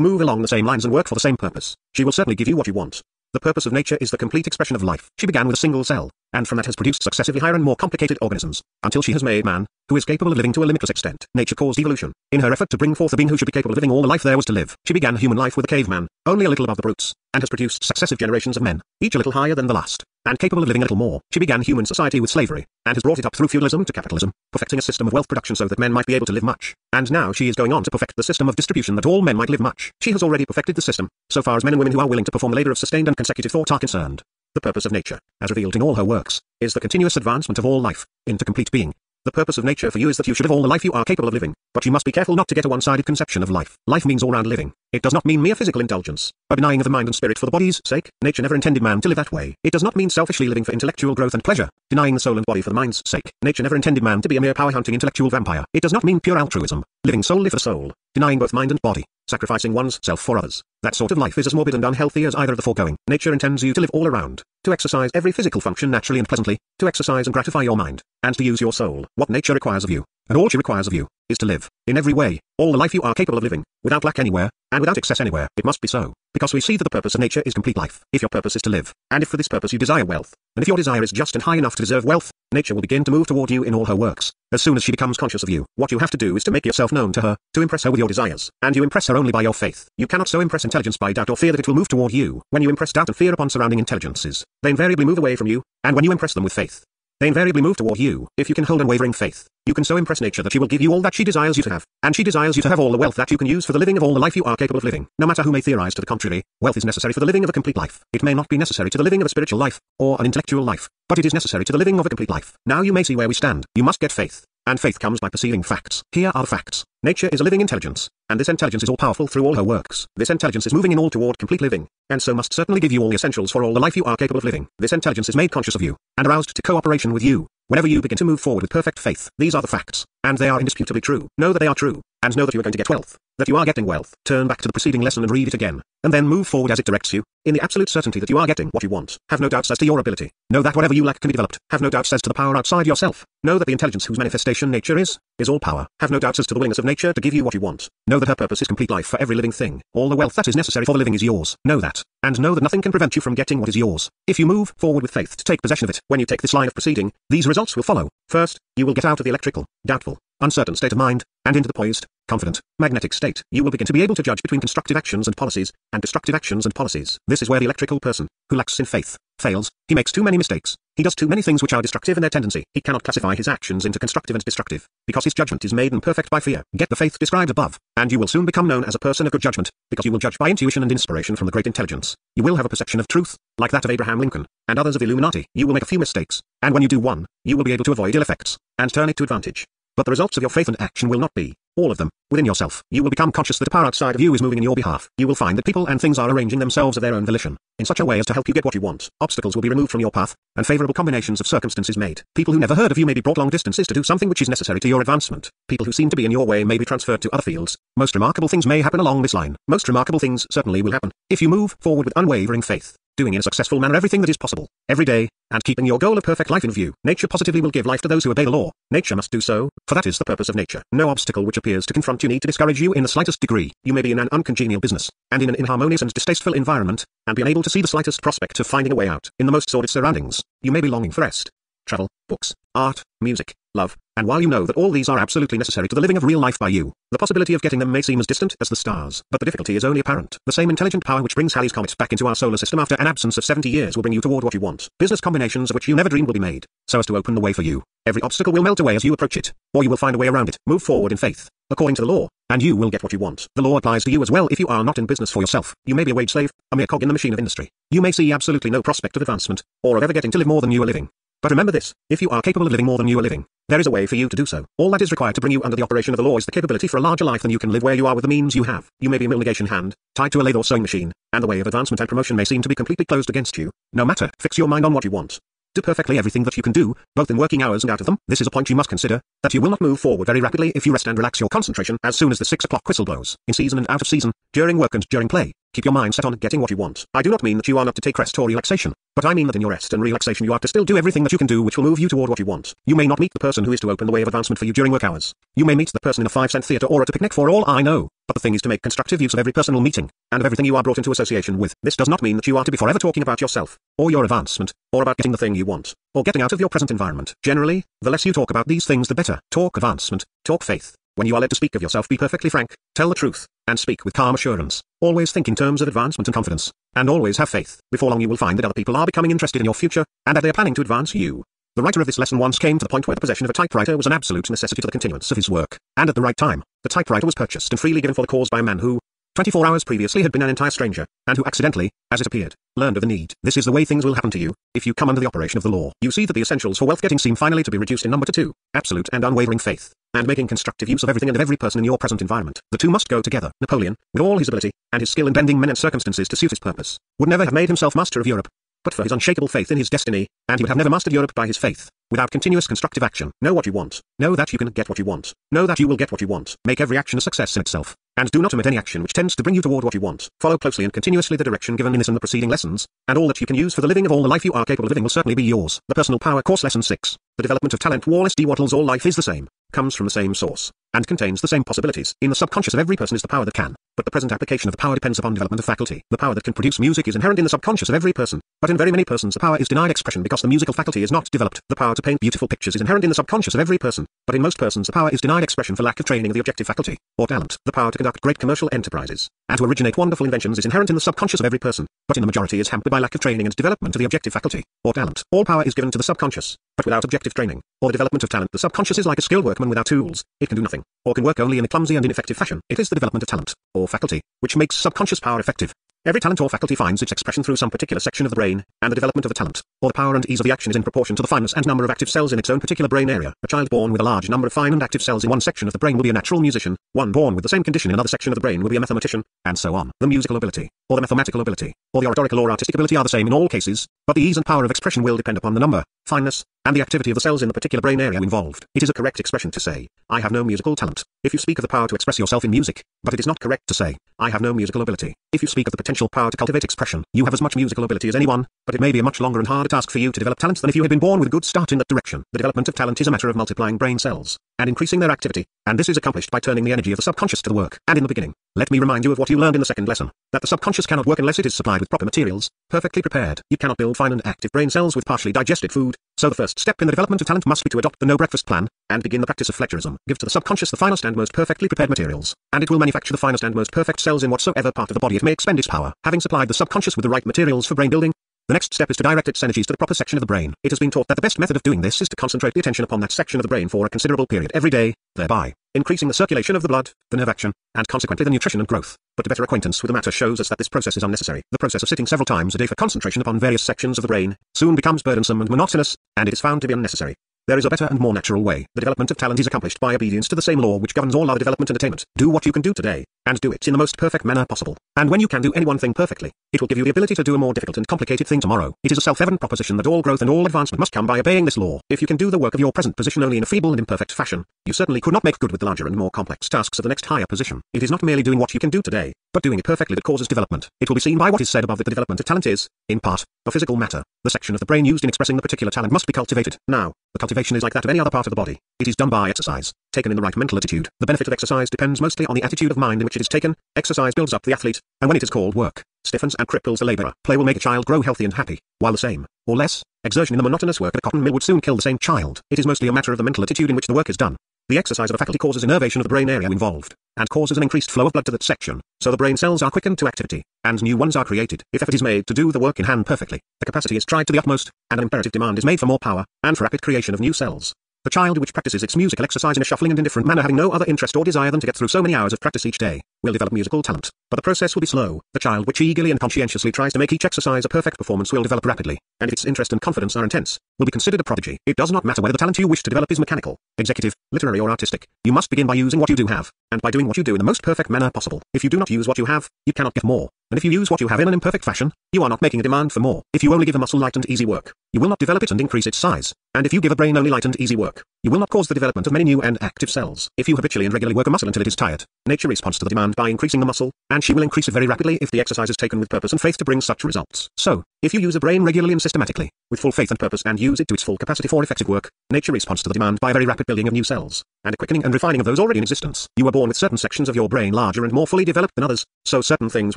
[SPEAKER 1] move along the same lines and work for the same purpose, she will certainly give you what you want. The purpose of nature is the complete expression of life. She began with a single cell, and from that has produced successively higher and more complicated organisms, until she has made man, who is capable of living to a limitless extent. Nature caused evolution, in her effort to bring forth a being who should be capable of living all the life there was to live. She began human life with a caveman, only a little above the brutes, and has produced successive generations of men, each a little higher than the last. and capable of living a little more. She began human society with slavery, and has brought it up through feudalism to capitalism, perfecting a system of wealth production so that men might be able to live much. And now she is going on to perfect the system of distribution that all men might live much. She has already perfected the system, so far as men and women who are willing to perform the labor of sustained and consecutive thought are concerned. The purpose of nature, as revealed in all her works, is the continuous advancement of all life into complete being. The purpose of nature for you is that you should live all the life you are capable of living, but you must be careful not to get a one-sided conception of life. Life means all-round living. It does not mean mere physical indulgence, a denying of the mind and spirit for the body's sake. Nature never intended man to live that way. It does not mean selfishly living for intellectual growth and pleasure, denying the soul and body for the mind's sake. Nature never intended man to be a mere power-hunting intellectual vampire. It does not mean pure altruism, living solely for the soul, denying both mind and body, sacrificing one's self for others. That sort of life is as morbid and unhealthy as either of the foregoing. Nature intends you to live all around, to exercise every physical function naturally and pleasantly, to exercise and gratify your mind, and to use your soul. What nature requires of you, and all she requires of you, is to live, in every way, all the life you are capable of living, without lack anywhere, and without excess anywhere. It must be so, because we see that the purpose of nature is complete life. If your purpose is to live, and if for this purpose you desire wealth, and if your desire is just and high enough to deserve wealth, nature will begin to move toward you in all her works. As soon as she becomes conscious of you, what you have to do is to make yourself known to her, to impress her with your desires, and you impress her only by your faith. You cannot so impress intelligence by doubt or fear that it will move toward you. When you impress doubt and fear upon surrounding intelligences, they invariably move away from you, and when you impress them with faith, they invariably move toward you. If you can hold unwavering faith, you can so impress nature that she will give you all that she desires you to have, and she desires you to have all the wealth that you can use for the living of all the life you are capable of living. No matter who may theorize to the contrary, wealth is necessary for the living of a complete life. It may not be necessary to the living of a spiritual life, or an intellectual life, but it is necessary to the living of a complete life. Now you may see where we stand. You must get faith, and faith comes by perceiving facts. Here are the facts. Nature is a living intelligence, and this intelligence is all-powerful through all her works. This intelligence is moving in all toward complete living, and so must certainly give you all the essentials for all the life you are capable of living. This intelligence is made conscious of you, and aroused to cooperation with you, whenever you begin to move forward with perfect faith. These are the facts, and they are indisputably true. Know that they are true, and know that you are going to get wealth, that you are getting wealth. Turn back to the preceding lesson and read it again, and then move forward as it directs you, in the absolute certainty that you are getting what you want. Have no doubts as to your ability. Know that whatever you lack can be developed. Have no doubts as to the power outside yourself. Know that the intelligence whose manifestation nature is all power. Have no doubts as to the willingness of nature to give you what you want. Know that her purpose is complete life for every living thing. All the wealth that is necessary for the living is yours. Know that, and know that nothing can prevent you from getting what is yours. If you move forward with faith to take possession of it, when you take this line of proceeding, these results will follow. First, you will get out of the electrical, doubtful, uncertain state of mind, and into the poised, confident, magnetic state. You will begin to be able to judge between constructive actions and policies, and destructive actions and policies. This is where the electrical person, who lacks in faith, fails. He makes too many mistakes. He does too many things which are destructive in their tendency. He cannot classify his actions into constructive and destructive, because his judgment is made imperfect by fear. Get the faith described above, and you will soon become known as a person of good judgment, because you will judge by intuition and inspiration from the great intelligence. You will have a perception of truth, like that of Abraham Lincoln, and others of Illuminati. You will make a few mistakes, and when you do one, you will be able to avoid ill effects, and turn it to advantage. But the results of your faith and action will not be, all of them, within yourself. You will become conscious that a power outside of you is moving in your behalf. You will find that people and things are arranging themselves of their own volition, in such a way as to help you get what you want. Obstacles will be removed from your path, and favorable combinations of circumstances made. People who never heard of you may be brought long distances to do something which is necessary to your advancement. People who seem to be in your way may be transferred to other fields. Most remarkable things may happen along this line. Most remarkable things certainly will happen, if you move forward with unwavering faith, doing in a successful manner everything that is possible, every day, and keeping your goal of perfect life in view. Nature positively will give life to those who obey the law. Nature must do so, for that is the purpose of nature. No obstacle which appears to confront you need to discourage you in the slightest degree. You may be in an uncongenial business, and in an inharmonious and distasteful environment, and be unable to see the slightest prospect of finding a way out. In the most sordid surroundings, you may be longing for rest, travel, books, art, music, love, and while you know that all these are absolutely necessary to the living of real life by you, the possibility of getting them may seem as distant as the stars. But the difficulty is only apparent. The same intelligent power which brings Halley's Comet back into our solar system after an absence of 70 years will bring you toward what you want. Business combinations of which you never dreamed will be made, so as to open the way for you. Every obstacle will melt away as you approach it, or you will find a way around it. Move forward in faith, according to the law, and you will get what you want. The law applies to you as well if you are not in business for yourself. You may be a wage slave, a mere cog in the machine of industry. You may see absolutely no prospect of advancement, or of ever getting to live more than you are living. But remember this, if you are capable of living more than you are living, there is a way for you to do so. All that is required to bring you under the operation of the law is the capability for a larger life than you can live where you are with the means you have. You may be a mill negation hand, tied to a lathe or sewing machine, and the way of advancement and promotion may seem to be completely closed against you. No matter, fix your mind on what you want. Do perfectly everything that you can do, both in working hours and out of them. This is a point you must consider, that you will not move forward very rapidly if you rest and relax your concentration as soon as the 6 o'clock whistle blows. In season and out of season, during work and during play, keep your mind set on getting what you want. I do not mean that you are not to take rest or relaxation, but I mean that in your rest and relaxation you are to still do everything that you can do which will move you toward what you want. You may not meet the person who is to open the way of advancement for you during work hours. You may meet the person in a 5-cent theater or at a picnic for all I know, but the thing is to make constructive use of every personal meeting, and of everything you are brought into association with. This does not mean that you are to be forever talking about yourself, or your advancement, or about getting the thing you want, or getting out of your present environment. Generally, the less you talk about these things the better. Talk advancement, talk faith. When you are led to speak of yourself, be perfectly frank, tell the truth, and speak with calm assurance. Always think in terms of advancement and confidence, and always have faith. Before long you will find that other people are becoming interested in your future, and that they are planning to advance you. The writer of this lesson once came to the point where the possession of a typewriter was an absolute necessity to the continuance of his work, and at the right time, the typewriter was purchased and freely given for the cause by a man who, 24 hours previously had been an entire stranger, and who accidentally, as it appeared, learned of the need. This is the way things will happen to you, if you come under the operation of the law. You see that the essentials for wealth getting seem finally to be reduced in number to two: absolute and unwavering faith, and making constructive use of everything and of every person in your present environment. The two must go together. Napoleon, with all his ability, and his skill in bending men and circumstances to suit his purpose, would never have made himself master of Europe, but for his unshakable faith in his destiny, and he would have never mastered Europe by his faith, without continuous constructive action. Know what you want. Know that you can get what you want. Know that you will get what you want. Make every action a success in itself, and do not omit any action which tends to bring you toward what you want. Follow closely and continuously the direction given in this and the preceding lessons, and all that you can use for the living of all the life you are capable of living will certainly be yours. The Personal Power Course Lesson 6. The development of talent. Wallace D. Wattles. All life is the same, comes from the same source, and contains the same possibilities. In the subconscious of every person is the power that can, but the present application of the power depends upon development of faculty. The power that can produce music is inherent in the subconscious of every person, but in very many persons the power is denied expression because the musical faculty is not developed. The power to paint beautiful pictures is inherent in the subconscious of every person, but in most persons the power is denied expression for lack of training of the objective faculty, or talent. The power to conduct great commercial enterprises, and to originate wonderful inventions is inherent in the subconscious of every person, but in the majority is hampered by lack of training and development of the objective faculty, or talent. All power is given to the subconscious, but without objective training, or the development of talent. The subconscious is like a skilled workman without tools. It can do nothing, or can work only in a clumsy and ineffective fashion. It is the development of talent, or faculty, which makes subconscious power effective. Every talent or faculty finds its expression through some particular section of the brain, and the development of the talent, or the power and ease of the action is in proportion to the fineness and number of active cells in its own particular brain area. A child born with a large number of fine and active cells in one section of the brain will be a natural musician, one born with the same condition in another section of the brain will be a mathematician, and so on. The musical ability, or the mathematical ability, or the oratorical or artistic ability are the same in all cases, but the ease and power of expression will depend upon the number, fineness, and the activity of the cells in the particular brain area involved. It is a correct expression to say, I have no musical talent, if you speak of the power to express yourself in music, but it is not correct to say, I have no musical ability, if you speak of the potential power to cultivate expression. You have as much musical ability as anyone, but it may be a much longer and harder task for you to develop talent than if you had been born with a good start in that direction. The development of talent is a matter of multiplying brain cells, and increasing their activity, and this is accomplished by turning the energy of the subconscious to the work. And in the beginning, let me remind you of what you learned in the second lesson, that the subconscious cannot work unless it is supplied with proper materials, perfectly prepared. You cannot build fine and active brain cells with partially digested food, so the first step in the development of talent must be to adopt the no breakfast plan, and begin the practice of Fletcherism. Give to the subconscious the finest and most perfectly prepared materials, and it will manufacture the finest and most perfect cells in whatsoever part of the body it may expend its power. Having supplied the subconscious with the right materials for brain building, the next step is to direct its energies to the proper section of the brain. It has been taught that the best method of doing this is to concentrate the attention upon that section of the brain for a considerable period every day, thereby increasing the circulation of the blood, the nerve action, and consequently the nutrition and growth. But a better acquaintance with the matter shows us that this process is unnecessary. The process of sitting several times a day for concentration upon various sections of the brain soon becomes burdensome and monotonous, and it is found to be unnecessary. There is a better and more natural way. The development of talent is accomplished by obedience to the same law which governs all other development and attainment. Do what you can do today, and do it in the most perfect manner possible. And when you can do any one thing perfectly, it will give you the ability to do a more difficult and complicated thing tomorrow. It is a self-evident proposition that all growth and all advancement must come by obeying this law. If you can do the work of your present position only in a feeble and imperfect fashion, you certainly could not make good with the larger and more complex tasks of the next higher position. It is not merely doing what you can do today, but doing it perfectly that causes development. It will be seen by what is said above that the development of talent is, in part, a physical matter. The section of the brain used in expressing the particular talent must be cultivated. Now, the cultivation is like that of any other part of the body. It is done by exercise, taken in the right mental attitude. The benefit of exercise depends mostly on the attitude of mind in which it is taken. Exercise builds up the athlete, and when it is called work, stiffens and cripples the laborer. Play will make a child grow healthy and happy, while the same, or less, exertion in the monotonous work at a cotton mill would soon kill the same child. It is mostly a matter of the mental attitude in which the work is done. The exercise of a faculty causes innervation of the brain area involved, and causes an increased flow of blood to that section, so the brain cells are quickened to activity, and new ones are created. If effort is made to do the work in hand perfectly, the capacity is tried to the utmost, and an imperative demand is made for more power, and for rapid creation of new cells. The child which practices its musical exercise in a shuffling and indifferent manner, having no other interest or desire than to get through so many hours of practice each day, will develop musical talent, but the process will be slow. The child which eagerly and conscientiously tries to make each exercise a perfect performance will develop rapidly, and if its interest and confidence are intense, will be considered a prodigy. It does not matter whether the talent you wish to develop is mechanical, executive, literary or artistic. You must begin by using what you do have, and by doing what you do in the most perfect manner possible. If you do not use what you have, you cannot get more. And if you use what you have in an imperfect fashion, you are not making a demand for more. If you only give a muscle light and easy work, you will not develop it and increase its size. And if you give a brain only light and easy work, you will not cause the development of many new and active cells. If you habitually and regularly work a muscle until it is tired, nature responds to the demand by increasing the muscle, and she will increase it very rapidly if the exercise is taken with purpose and faith to bring such results. So, if you use a brain regularly and systematically, with full faith and purpose, and use it to its full capacity for effective work, nature responds to the demand by a very rapid building of new cells, and a quickening and refining of those already in existence. You were born with certain sections of your brain larger and more fully developed than others, so certain things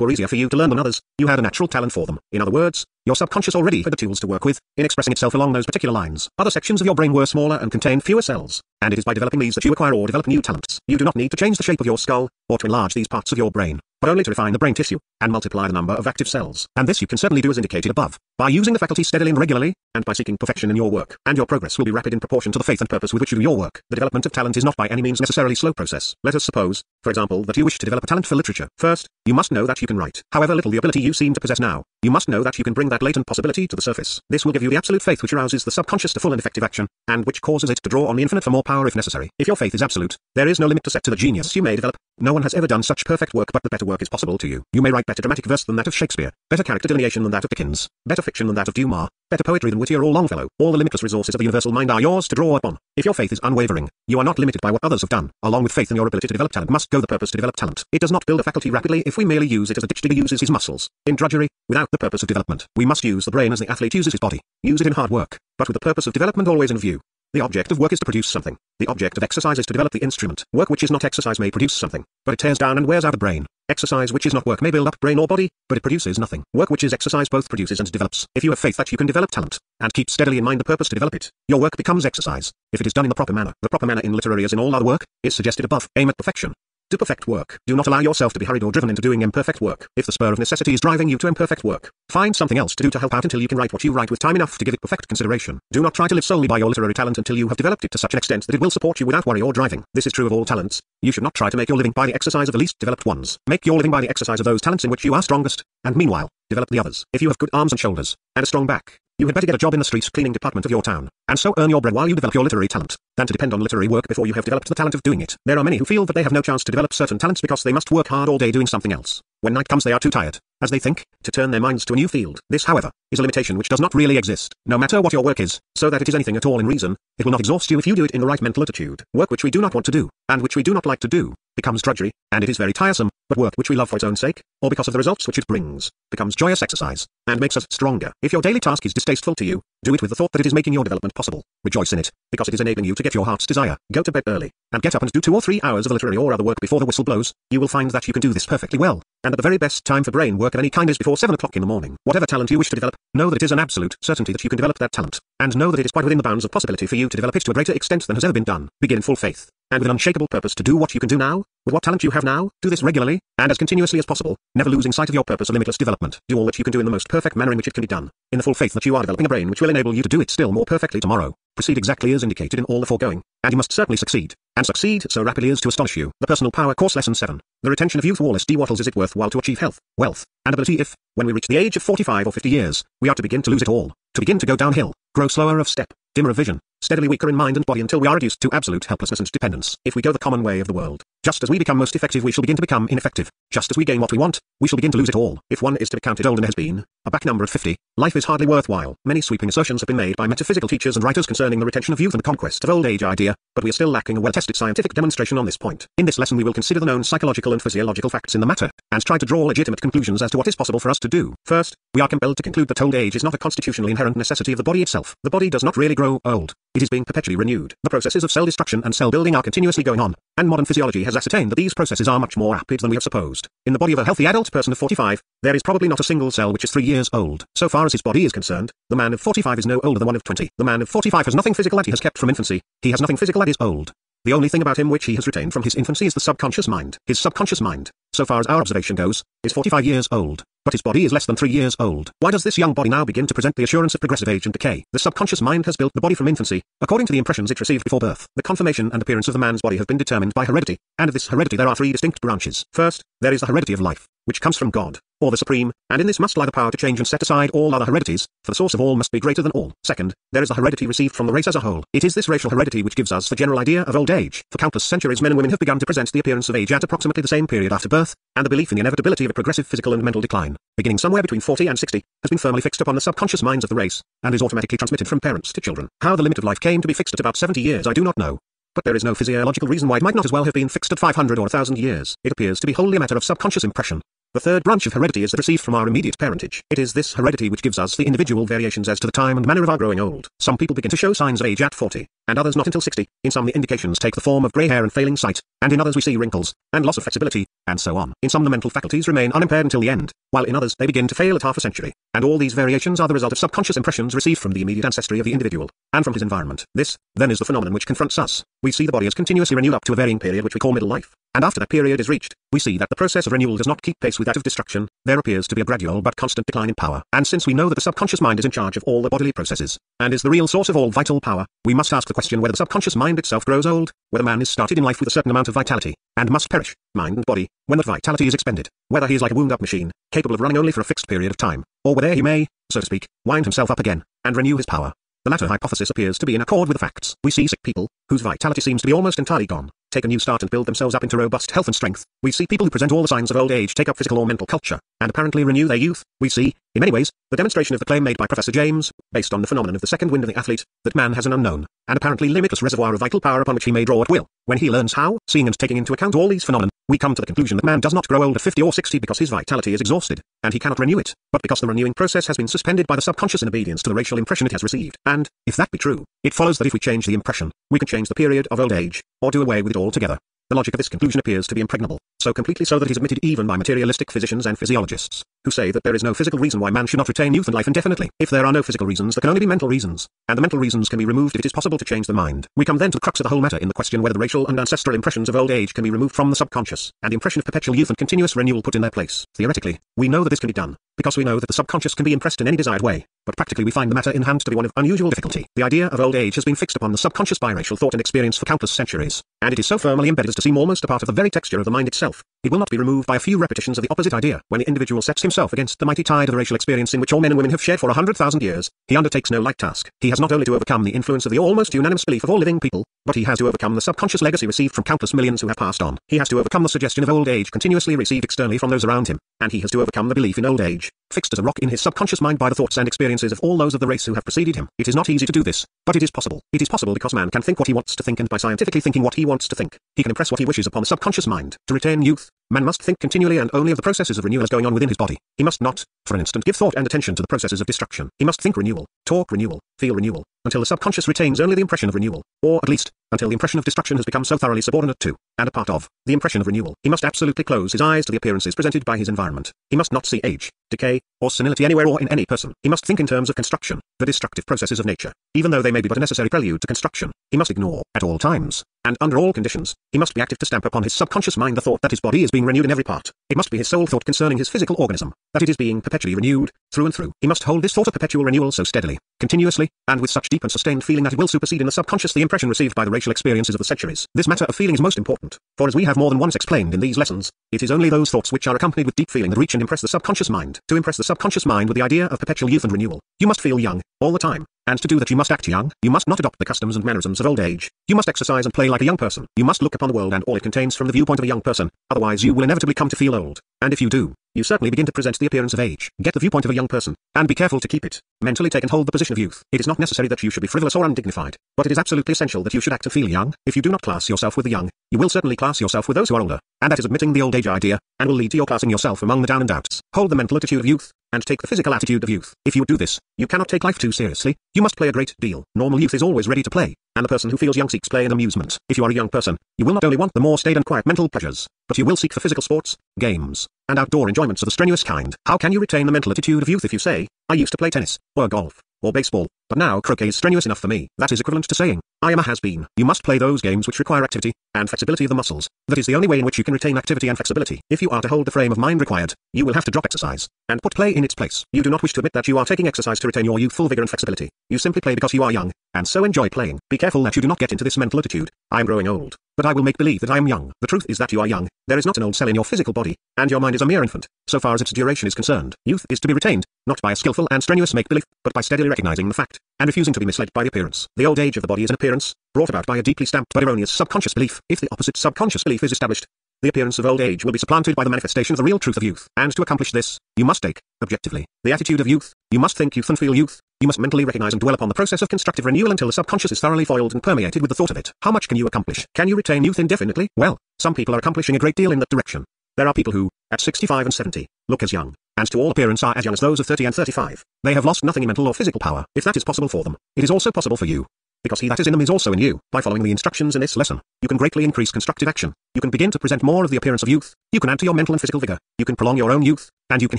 [SPEAKER 1] were easier for you to learn than others. You had a natural talent for them. In other words, your subconscious already had the tools to work with, in expressing itself along those particular lines. Other sections of your brain were smaller and contained fewer cells, and it is by developing these that you acquire or develop new talents. You do not need to change the shape of your skull, or to enlarge these parts of your brain, but only to refine the brain tissue, and multiply the number of active cells. And this you can certainly do as indicated above, by using the faculty steadily and regularly, and by seeking perfection in your work. And your progress will be rapid in proportion to the faith and purpose with which you do your work. The development of talent is not by any means necessarily a slow process. Let us suppose, for example, that you wish to develop a talent for literature. First, you must know that you can write. However little the ability you seem to possess now, you must know that you can bring that latent possibility to the surface. This will give you the absolute faith which arouses the subconscious to full and effective action, and which causes it to draw on the infinite for more power if necessary. If your faith is absolute, there is no limit to set to the genius you may develop. No one has ever done such perfect work, but the better work is possible to you. You may write better dramatic verse than that of Shakespeare, better character delineation than that of Dickens, better fiction than that of Dumas, better poetry than Whittier or Longfellow. All the limitless resources of the universal mind are yours to draw upon. If your faith is unwavering, you are not limited by what others have done. Along with faith in your ability to develop talent must go the purpose to develop talent. It does not build a faculty rapidly if we merely use it as a ditch digger uses his muscles, in drudgery, without the purpose of development. We must use the brain as the athlete uses his body. Use it in hard work, but with the purpose of development always in view. The object of work is to produce something. The object of exercise is to develop the instrument. Work which is not exercise may produce something, but it tears down and wears out the brain. Exercise which is not work may build up brain or body, but it produces nothing. Work which is exercise both produces and develops. If you have faith that you can develop talent, and keep steadily in mind the purpose to develop it, your work becomes exercise. If it is done in the proper manner in literary as in all other work, is suggested above. Aim at perfection. Do perfect work. Do not allow yourself to be hurried or driven into doing imperfect work. If the spur of necessity is driving you to imperfect work, find something else to do to help out until you can write what you write with time enough to give it perfect consideration. Do not try to live solely by your literary talent until you have developed it to such an extent that it will support you without worry or driving. This is true of all talents. You should not try to make your living by the exercise of the least developed ones. Make your living by the exercise of those talents in which you are strongest, and meanwhile, develop the others. If you have good arms and shoulders, and a strong back, you had better get a job in the street cleaning department of your town, and so earn your bread while you develop your literary talent, than to depend on literary work before you have developed the talent of doing it. There are many who feel that they have no chance to develop certain talents because they must work hard all day doing something else. When night comes they are too tired, as they think, to turn their minds to a new field. This, however, is a limitation which does not really exist. No matter what your work is, so that it is anything at all in reason, it will not exhaust you if you do it in the right mental attitude. Work which we do not want to do, and which we do not like to do, becomes drudgery, and it is very tiresome, but work which we love for its own sake, or because of the results which it brings, becomes joyous exercise, and makes us stronger. If your daily task is distasteful to you, do it with the thought that it is making your development possible. Rejoice in it, because it is enabling you to get your heart's desire. Go to bed early, and get up and do 2 or 3 hours of literary or other work before the whistle blows. You will find that you can do this perfectly well, and that the very best time for brain work of any kind is before 7 o'clock in the morning. Whatever talent you wish to develop, know that it is an absolute certainty that you can develop that talent, and know that it is quite within the bounds of possibility for you to develop it to a greater extent than has ever been done. Begin in full faith, and with an unshakable purpose to do what you can do now, with what talent you have now. Do this regularly, and as continuously as possible, never losing sight of your purpose of limitless development. Do all that you can do in the most perfect manner in which it can be done, in the full faith that you are developing a brain which will enable you to do it still more perfectly tomorrow. Proceed exactly as indicated in all the foregoing, and you must certainly succeed, and succeed so rapidly as to astonish you. The Personal Power Course Lesson 7. The Retention of Youth. Wallace D. Wattles. Is it worthwhile to achieve health, wealth, and ability if, when we reach the age of 45 or 50 years, we are to begin to lose it all, to begin to go downhill, grow slower of step, dimmer of vision, steadily weaker in mind and body until we are reduced to absolute helplessness and dependence? If we go the common way of the world, just as we become most effective we shall begin to become ineffective. Just as we gain what we want, we shall begin to lose it all. If one is to be counted old and has been, a back number at 50, life is hardly worthwhile. Many sweeping assertions have been made by metaphysical teachers and writers concerning the retention of youth and the conquest of old age idea, but we are still lacking a well-tested scientific demonstration on this point. In this lesson we will consider the known psychological and physiological facts in the matter, and try to draw legitimate conclusions as to what is possible for us to do. First, we are compelled to conclude that old age is not a constitutionally inherent necessity of the body itself. The body does not really grow old. It is being perpetually renewed. The processes of cell destruction and cell building are continuously going on, and modern physiology has ascertained that these processes are much more rapid than we have supposed. In the body of a healthy adult person of 45, there is probably not a single cell which is 3 years old. So far as his body is concerned, the man of 45 is no older than one of 20. The man of 45 has nothing physical that he has kept from infancy. He has nothing physical that is old. The only thing about him which he has retained from his infancy is the subconscious mind. His subconscious mind, so far as our observation goes, is 45 years old, but his body is less than 3 years old. Why does this young body now begin to present the assurance of progressive age and decay? The subconscious mind has built the body from infancy, according to the impressions it received before birth. The conformation and appearance of the man's body have been determined by heredity, and of this heredity there are 3 distinct branches. First, there is the heredity of life, which comes from God, or the Supreme, and in this must lie the power to change and set aside all other heredities, for the source of all must be greater than all. Second, there is the heredity received from the race as a whole. It is this racial heredity which gives us the general idea of old age. For countless centuries men and women have begun to present the appearance of age at approximately the same period after birth, and the belief in the inevitability of a progressive physical and mental decline, beginning somewhere between 40 and 60, has been firmly fixed upon the subconscious minds of the race, and is automatically transmitted from parents to children. How the limit of life came to be fixed at about 70 years I do not know, but there is no physiological reason why it might not as well have been fixed at 500 or 1,000 years. It appears to be wholly a matter of subconscious impression. The third branch of heredity is that received from our immediate parentage. It is this heredity which gives us the individual variations as to the time and manner of our growing old. Some people begin to show signs of age at 40, and others not until 60. In some the indications take the form of grey hair and failing sight, and in others we see wrinkles, and loss of flexibility, and so on. In some the mental faculties remain unimpaired until the end, while in others they begin to fail at half a century, and all these variations are the result of subconscious impressions received from the immediate ancestry of the individual, and from his environment. This, then, is the phenomenon which confronts us. We see the body as continuously renewed up to a varying period which we call middle life, and after that period is reached, we see that the process of renewal does not keep pace with that of destruction. There appears to be a gradual but constant decline in power, and since we know that the subconscious mind is in charge of all the bodily processes, and is the real source of all vital power, we must ask the question whether the subconscious mind itself grows old, whether man is started in life with a certain amount of vitality, and must perish, mind and body, when that vitality is expended, whether he is like a wound-up machine, capable of running only for a fixed period of time, or whether he may, so to speak, wind himself up again, and renew his power. The latter hypothesis appears to be in accord with the facts. We see sick people, whose vitality seems to be almost entirely gone, take a new start and build themselves up into robust health and strength. We see people who present all the signs of old age take up physical or mental culture, and apparently renew their youth. We see, in many ways, the demonstration of the claim made by Professor James, based on the phenomenon of the second wind of the athlete, that man has an unknown, and apparently limitless reservoir of vital power upon which he may draw at will. When he learns how, seeing and taking into account all these phenomena, we come to the conclusion that man does not grow old at 50 or 60 because his vitality is exhausted, and he cannot renew it, but because the renewing process has been suspended by the subconscious in obedience to the racial impression it has received. And, if that be true, it follows that if we change the impression, we can change the period of old age, or do away with it altogether. The logic of this conclusion appears to be impregnable, so completely so that it is admitted even by materialistic physicians and physiologists, who say that there is no physical reason why man should not retain youth and life indefinitely. If there are no physical reasons, there can only be mental reasons, and the mental reasons can be removed if it is possible to change the mind. We come then to the crux of the whole matter in the question whether the racial and ancestral impressions of old age can be removed from the subconscious, and the impression of perpetual youth and continuous renewal put in their place. Theoretically, we know that this can be done, because we know that the subconscious can be impressed in any desired way, but practically we find the matter in hand to be one of unusual difficulty. The idea of old age has been fixed upon the subconscious by racial thought and experience for countless centuries, and it is so firmly embedded as to seem almost a part of the very texture of the mind itself. It will not be removed by a few repetitions of the opposite idea. When the individual sets himself against the mighty tide of racial experience in which all men and women have shared for 100,000 years, he undertakes no light task. He has not only to overcome the influence of the almost unanimous belief of all living people, but he has to overcome the subconscious legacy received from countless millions who have passed on. He has to overcome the suggestion of old age continuously received externally from those around him, and he has to overcome the belief in old age, fixed as a rock in his subconscious mind by the thoughts and experiences of all those of the race who have preceded him. It is not easy to do this, but it is possible. It is possible because man can think what he wants to think, and by scientifically thinking what he wants to think, he can impress what he wishes upon the subconscious mind. To retain youth, man must think continually and only of the processes of renewal as going on within his body. He must not, for an instant, give thought and attention to the processes of destruction. He must think renewal, talk renewal, feel renewal, until the subconscious retains only the impression of renewal, or at least, until the impression of destruction has become so thoroughly subordinate to, and a part of, the impression of renewal. He must absolutely close his eyes to the appearances presented by his environment. He must not see age, decay, or senility anywhere or in any person. He must think in terms of construction, the destructive processes of nature, even though they may be but a necessary prelude to construction. He must ignore, at all times, and under all conditions, he must be active to stamp upon his subconscious mind the thought that his body is being renewed in every part. It must be his sole thought concerning his physical organism, that it is being perpetually renewed, through and through. He must hold this thought of perpetual renewal so steadily, continuously, and with such deep and sustained feeling that it will supersede in the subconscious the impression received by the racial experiences of the centuries. This matter of feeling is most important, for as we have more than once explained in these lessons, it is only those thoughts which are accompanied with deep feeling that reach and impress the subconscious mind. To impress the subconscious mind with the idea of perpetual youth and renewal, you must feel young, all the time. And to do that you must act young. You must not adopt the customs and mannerisms of old age. You must exercise and play like a young person. You must look upon the world and all it contains from the viewpoint of a young person, otherwise you will inevitably come to feel old. And if you do, you certainly begin to present the appearance of age. Get the viewpoint of a young person, and be careful to keep it. Mentally take and hold the position of youth. It is not necessary that you should be frivolous or undignified, but it is absolutely essential that you should act and feel young. If you do not class yourself with the young, you will certainly class yourself with those who are older, and that is admitting the old age idea, and will lead to your classing yourself among the down and outs. Hold the mental attitude of youth, and take the physical attitude of youth. If you do this, you cannot take life too seriously. You must play a great deal. Normal youth is always ready to play, and the person who feels young seeks play and amusement. If you are a young person, you will not only want the more staid and quiet mental pleasures, but you will seek for physical sports, games, and outdoor enjoyments of the strenuous kind. How can you retain the mental attitude of youth if you say, I used to play tennis, or golf, or baseball, but now croquet is strenuous enough for me? That is equivalent to saying, I am a has-been. You must play those games which require activity, and flexibility of the muscles. That is the only way in which you can retain activity and flexibility. If you are to hold the frame of mind required, you will have to drop exercise, and put play in its place. You do not wish to admit that you are taking exercise to retain your youthful vigor and flexibility. You simply play because you are young, and so enjoy playing. Be careful that you do not get into this mental attitude, I am growing old, but I will make believe that I am young. The truth is that you are young. There is not an old cell in your physical body, and your mind is a mere infant, so far as its duration is concerned. Youth is to be retained, not by a skillful and strenuous make-believe, but by steadily recognizing the fact, and refusing to be misled by the appearance. The old age of the body is an appearance, brought about by a deeply stamped but erroneous subconscious belief. If the opposite subconscious belief is established, the appearance of old age will be supplanted by the manifestation of the real truth of youth. And to accomplish this, you must take, objectively, the attitude of youth. You must think youth and feel youth. You must mentally recognize and dwell upon the process of constructive renewal until the subconscious is thoroughly foiled and permeated with the thought of it. How much can you accomplish? Can you retain youth indefinitely? Well, some people are accomplishing a great deal in that direction. There are people who, at 65 and 70, look as young, and to all appearance are as young as those of 30 and 35. They have lost nothing in mental or physical power. If that is possible for them, it is also possible for you. because he that is in them is also in you. By following the instructions in this lesson, you can greatly increase constructive action. You can begin to present more of the appearance of youth. You can add to your mental and physical vigor. You can prolong your own youth, and you can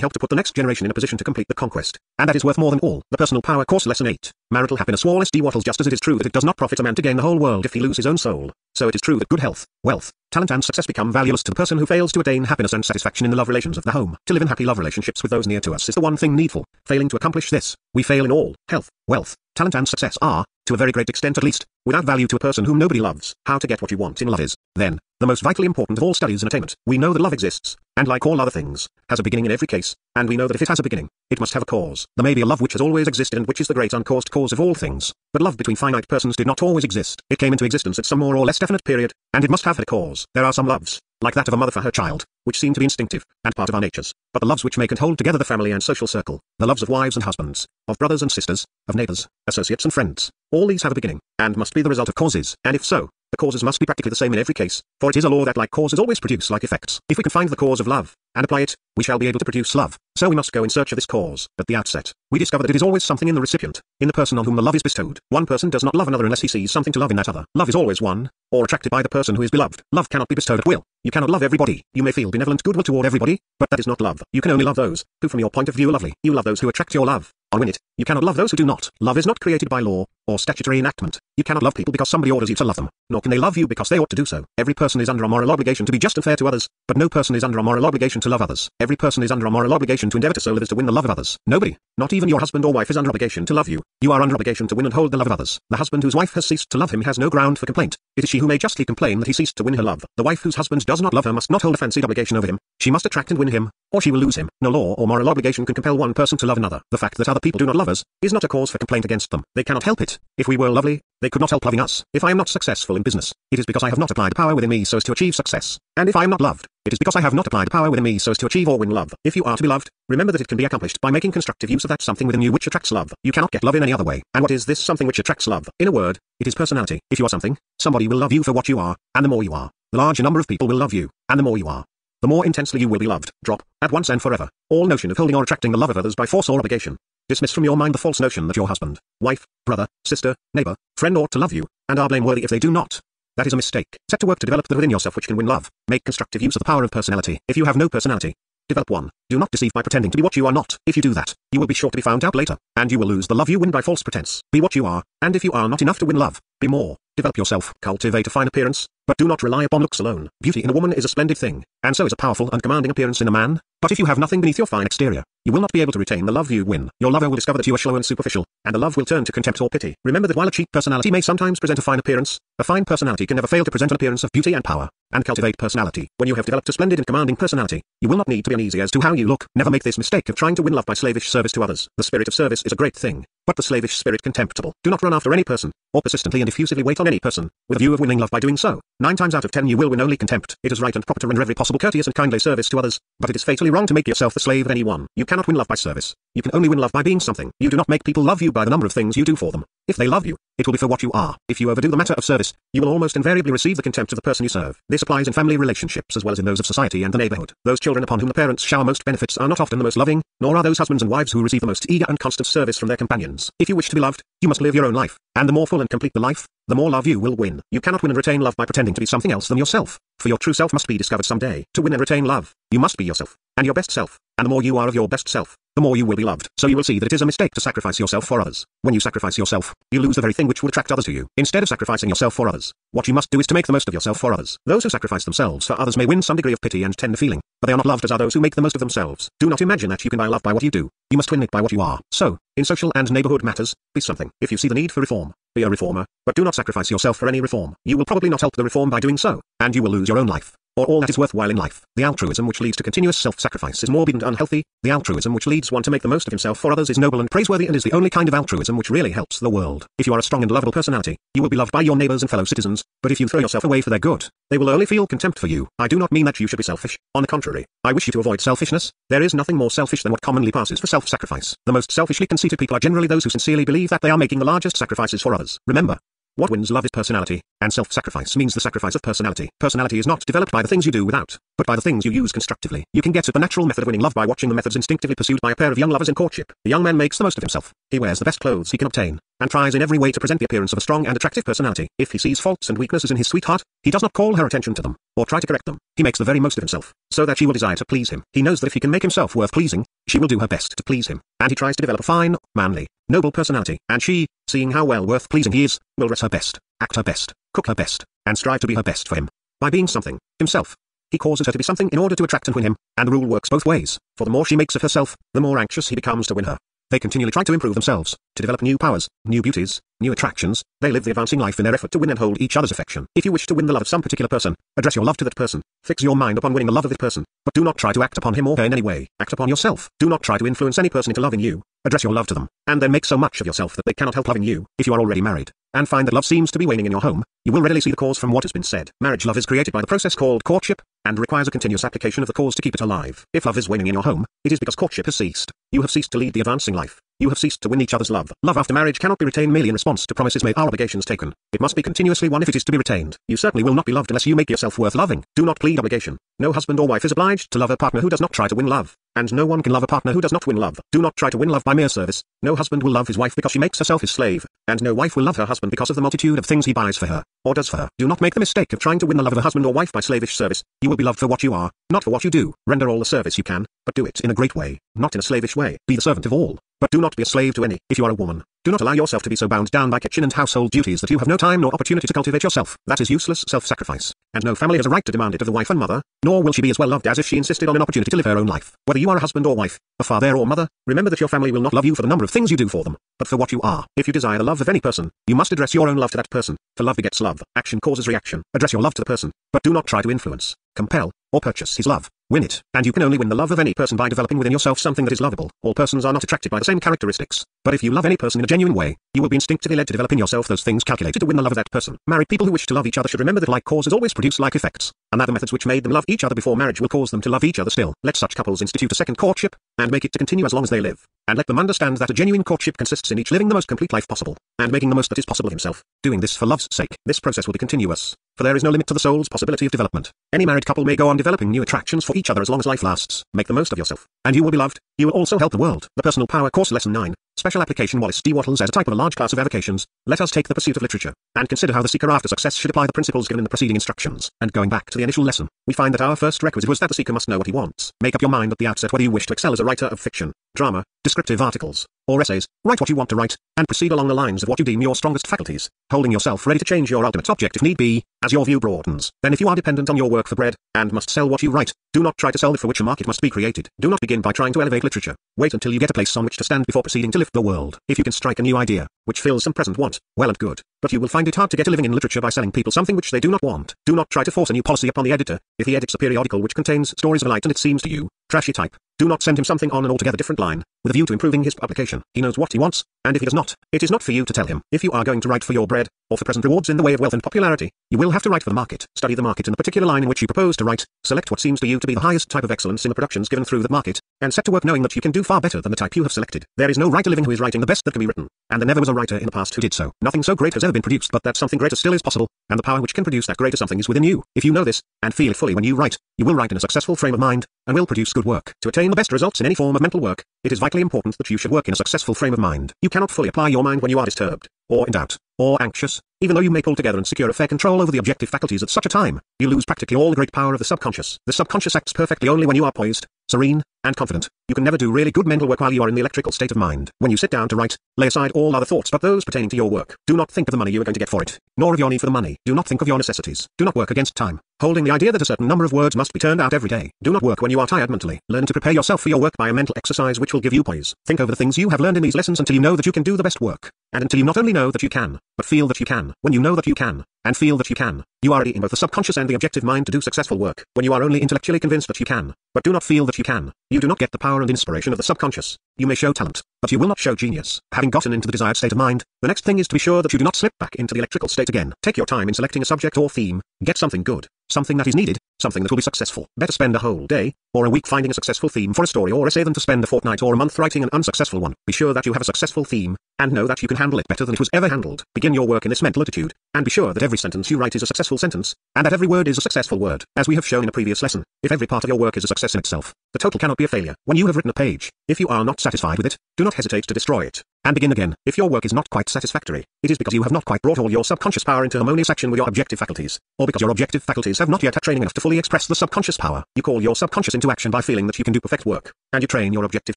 [SPEAKER 1] help to put the next generation in a position to complete the conquest. And that is worth more than all. The Personal Power Course Lesson 8. Marital Happiness. Wallace D. Wattles. Just as it is true that it does not profit a man to gain the whole world if he lose his own soul, so it is true that good health, wealth, talent and success become valueless to the person who fails to attain happiness and satisfaction in the love relations of the home. To live in happy love relationships with those near to us is the one thing needful. Failing to accomplish this, we fail in all. Health, wealth, talent and success are, to a very great extent at least, without value to a person whom nobody loves. How to get what you want in love is, then, the most vitally important of all studies and attainment. We know that love exists, and like all other things, has a beginning in every case, and we know that if it has a beginning, it must have a cause. There may be a love which has always existed and which is the great uncaused cause of all things, but love between finite persons did not always exist. It came into existence at some more or less definite period, and it must have had a cause. There are some loves, like that of a mother for her child, which seem to be instinctive, and part of our natures, but the loves which make and hold together the family and social circle, the loves of wives and husbands, of brothers and sisters, of neighbors, associates and friends, all these have a beginning, and must be the result of causes, and if so, the causes must be practically the same in every case, for it is a law that like causes always produce like effects. If we can find the cause of love, and apply it, we shall be able to produce love. So we must go in search of this cause. At the outset, we discover that it is always something in the recipient, in the person on whom the love is bestowed. One person does not love another unless he sees something to love in that other. Love is always won, or attracted by the person who is beloved. Love cannot be bestowed at will. You cannot love everybody. You may feel benevolent goodwill toward everybody, but that is not love. You can only love those who from your point of view are lovely. You love those who attract your love, or win it. You cannot love those who do not. Love is not created by law, or statutory enactment. You cannot love people because somebody orders you to love them, nor can they love you because they ought to do so. Every person is under a moral obligation to be just and fair to others, but no person is under a moral obligation to love others. Every person is under a moral obligation to endeavor to so live as to win the love of others. Nobody, not even your husband or wife, is under obligation to love you. You are under obligation to win and hold the love of others. The husband whose wife has ceased to love him has no ground for complaint. It is she who may justly complain that he ceased to win her love. The wife whose husband does not love her must not hold a fancied obligation over him. She must attract and win him, or she will lose him. No law or moral obligation can compel one person to love another. The fact that other people do not love us is not a cause for complaint against them. They cannot help it. If we were lovely, they could not help loving us. If I am not successful in business, it is because I have not applied power within me so as to achieve success. And if I am not loved, it is because I have not applied power within me so as to achieve or win love. If you are to be loved, remember that it can be accomplished by making constructive use of that something within you which attracts love. You cannot get love in any other way. And what is this something which attracts love? In a word, it is personality. If you are something, somebody will love you for what you are, and the more you are, the larger number of people will love you, and the more you are, the more intensely you will be loved. Drop, at once and forever, all notion of holding or attracting the love of others by force or obligation. Dismiss from your mind the false notion that your husband, wife, brother, sister, neighbor, friend ought to love you, and are blameworthy if they do not. That is a mistake. Set to work to develop that within yourself which can win love. Make constructive use of the power of personality. If you have no personality, develop one. Do not deceive by pretending to be what you are not. If you do that, you will be sure to be found out later, and you will lose the love you win by false pretense. Be what you are, and if you are not enough to win love, be more. Develop yourself. Cultivate a fine appearance, but do not rely upon looks alone. Beauty in a woman is a splendid thing, and so is a powerful and commanding appearance in a man, but if you have nothing beneath your fine exterior, you will not be able to retain the love you win. Your lover will discover that you are shallow and superficial, and the love will turn to contempt or pity. Remember that while a cheap personality may sometimes present a fine appearance, a fine personality can never fail to present an appearance of beauty and power. And cultivate personality. When you have developed a splendid and commanding personality, you will not need to be uneasy as to how you look. Never make this mistake of trying to win love by slavish service to others. The spirit of service is a great thing, but the slavish spirit contemptible. Do not run after any person, or persistently and effusively wait on any person, with a view of winning love by doing so. 9 times out of 10 you will win only contempt. It is right and proper to render every possible courteous and kindly service to others, but it is fatally wrong to make yourself the slave of anyone. You cannot win love by service. You can only win love by being something. You do not make people love you by the number of things you do for them. If they love you, it will be for what you are. If you overdo the matter of service, you will almost invariably receive the contempt of the person you serve. This applies in family relationships as well as in those of society and the neighborhood. Those children upon whom the parents shower most benefits are not often the most loving, nor are those husbands and wives who receive the most eager and constant service from their companions. If you wish to be loved, you must live your own life, and the more full and complete the life, the more love you will win. You cannot win and retain love by pretending to be something else than yourself, for your true self must be discovered someday. To win and retain love, you must be yourself, and your best self, and the more you are of your best self, the more you will be loved. So you will see that it is a mistake to sacrifice yourself for others. When you sacrifice yourself, you lose the very thing which will attract others to you. Instead of sacrificing yourself for others, what you must do is to make the most of yourself for others. Those who sacrifice themselves for others may win some degree of pity and tender feeling, but they are not loved as are those who make the most of themselves. Do not imagine that you can buy love by what you do. You must win it by what you are. So, in social and neighborhood matters, be something. If you see the need for reform, be a reformer, but do not sacrifice yourself for any reform. You will probably not help the reform by doing so, and you will lose your own life, or all that is worthwhile in life. The altruism which leads to continuous self-sacrifice is morbid and unhealthy. The altruism which leads one to make the most of himself for others is noble and praiseworthy and is the only kind of altruism which really helps the world. If you are a strong and lovable personality, you will be loved by your neighbors and fellow citizens, but if you throw yourself away for their good, they will only feel contempt for you. I do not mean that you should be selfish. On the contrary, I wish you to avoid selfishness. There is nothing more selfish than what commonly passes for self-sacrifice. The most selfishly conceited people are generally those who sincerely believe that they are making the largest sacrifices for others. Remember, What wins love is personality, and self-sacrifice means the sacrifice of personality. Personality is not developed by the things you do without, but by the things you use constructively. You can get at the natural method of winning love by watching the methods instinctively pursued by a pair of young lovers in courtship. The young man makes the most of himself. He wears the best clothes he can obtain, and tries in every way to present the appearance of a strong and attractive personality. If he sees faults and weaknesses in his sweetheart, he does not call her attention to them, or try to correct them. He makes the very most of himself, so that she will desire to please him. He knows that if he can make himself worth pleasing, she will do her best to please him, and he tries to develop a fine, manly, noble personality, and she, seeing how well worth pleasing he is, will dress her best, act her best, cook her best, and strive to be her best for him. By being something, himself, he causes her to be something in order to attract and win him, and the rule works both ways, for the more she makes of herself, the more anxious he becomes to win her. They continually try to improve themselves, to develop new powers, new beauties, new attractions. They live the advancing life in their effort to win and hold each other's affection. If you wish to win the love of some particular person, address your love to that person. Fix your mind upon winning the love of this person, but do not try to act upon him or her in any way. Act upon yourself. Do not try to influence any person into loving you. Address your love to them, and then make so much of yourself that they cannot help loving you. If you are already married, and find that love seems to be waning in your home, you will readily see the cause from what has been said. Marriage love is created by the process called courtship, and requires a continuous application of the cause to keep it alive. If love is waning in your home, it is because courtship has ceased. You have ceased to lead the advancing life. You have ceased to win each other's love. Love after marriage cannot be retained merely in response to promises made or obligations taken. It must be continuously won if it is to be retained. You certainly will not be loved unless you make yourself worth loving. Do not plead obligation. No husband or wife is obliged to love a partner who does not try to win love, and no one can love a partner who does not win love. Do not try to win love by mere service. No husband will love his wife because she makes herself his slave, and no wife will love her husband because of the multitude of things he buys for her, or does for her. Do not make the mistake of trying to win the love of a husband or wife by slavish service. You will be loved for what you are, not for what you do. Render all the service you can, but do it in a great way, not in a slavish way. Be the servant of all, but do not be a slave to any. If you are a woman, do not allow yourself to be so bound down by kitchen and household duties that you have no time nor opportunity to cultivate yourself. That is useless self-sacrifice, and no family has a right to demand it of the wife and mother, nor will she be as well loved as if she insisted on an opportunity to live her own life. Whether you are a husband or wife, a father or mother, remember that your family will not love you for the number of things you do for them, but for what you are. If you desire the love of any person, you must address your own love to that person, for love begets love. Action causes reaction. Address your love to the person, but do not try to influence, compel, or purchase his love. Win it, and you can only win the love of any person by developing within yourself something that is lovable. All persons are not attracted by the same characteristics, but if you love any person in a genuine way, you will be instinctively led to develop in yourself those things calculated to win the love of that person. Married people who wish to love each other should remember that like causes always produce like effects, and that the methods which made them love each other before marriage will cause them to love each other still. Let such couples institute a second courtship, and make it to continue as long as they live, and let them understand that a genuine courtship consists in each living the most complete life possible, and making the most that is possible of himself, doing this for love's sake. This process will be continuous, for there is no limit to the soul's possibility of development. Any married couple may go on developing new attractions for each other as long as life lasts. Make the most of yourself, and you will be loved. You will also help the world. The Personal Power Course Lesson 9. Special application Wallace D. Wattles as a type of a large class of avocations. Let us take the pursuit of literature, and consider how the seeker after success should apply the principles given in the preceding instructions. And going back to the initial lesson, we find that our first requisite was that the seeker must know what he wants. Make up your mind at the outset whether you wish to excel as a writer of fiction, drama, descriptive articles, or essays. Write what you want to write, and proceed along the lines of what you deem your strongest faculties, holding yourself ready to change your ultimate object if need be, as your view broadens. Then if you are dependent on your work for bread, and must sell what you write, do not try to sell it for which a market must be created. Do not begin by trying to elevate literature. Wait until you get a place on which to stand before proceeding to lift the world. If you can strike a new idea, which fills some present want, well and good, but you will find it hard to get a living in literature by selling people something which they do not want. Do not try to force a new policy upon the editor. If he edits a periodical which contains stories of light and it seems to you trashy type, do not send him something on an altogether different line, with a view to improving his publication. He knows what he wants, and if he does not, it is not for you to tell him. If you are going to write for your bread, or for present rewards in the way of wealth and popularity, you will have to write for the market. Study the market in the particular line in which you propose to write, select what seems to you to be the highest type of excellence in the productions given through that market, and set to work knowing that you can do far better than the type you have selected. There is no writer living who is writing the best that can be written, and there never was a writer in the past who did so. Nothing so great has ever been produced but that something greater still is possible, and the power which can produce that greater something is within you. If you know this, and feel it fully when you write, you will write in a successful frame of mind, and will produce good work. To attain the best results in any form of mental work, it is vitally important that you should work in a successful frame of mind. You cannot fully apply your mind when you are disturbed, or in doubt, or anxious. Even though you may pull together and secure a fair control over the objective faculties at such a time, you lose practically all the great power of the subconscious. The subconscious acts perfectly only when you are poised, serene, and confident. You can never do really good mental work while you are in the electrical state of mind. When you sit down to write, lay aside all other thoughts but those pertaining to your work. Do not think of the money you are going to get for it, nor of your need for the money. Do not think of your necessities. Do not work against time, holding the idea that a certain number of words must be turned out every day. Do not work when you are tired mentally. Learn to prepare yourself for your work by a mental exercise which will give you poise. Think over the things you have learned in these lessons until you know that you can do the best work, and until you not only know that you can, but feel that you can. When you know that you can, and feel that you can, you are ready in both the subconscious and the objective mind to do successful work. When you are only intellectually convinced that you can, but do not feel that you can, you do not get the power and inspiration of the subconscious. You may show talent, but you will not show genius. Having gotten into the desired state of mind, the next thing is to be sure that you do not slip back into the electrical state again. Take your time in selecting a subject or theme. Get something good, something that is needed, something that will be successful. Better spend a whole day, or a week finding a successful theme for a story or essay than to spend a fortnight or a month writing an unsuccessful one. Be sure that you have a successful theme, and know that you can handle it better than it was ever handled. Begin your work in this mental attitude, and be sure that every sentence you write is a successful sentence, and that every word is a successful word. As we have shown in a previous lesson, if every part of your work is a success in itself, the total cannot be a failure. When you have written a page, if you are not satisfied with it, do not hesitate to destroy it, and begin again. If your work is not quite satisfactory, it is because you have not quite brought all your subconscious power into harmonious action with your objective faculties, or because your objective faculties have not yet had training enough to fully express the subconscious power. You call your subconscious into action by feeling that you can do perfect work, and you train your objective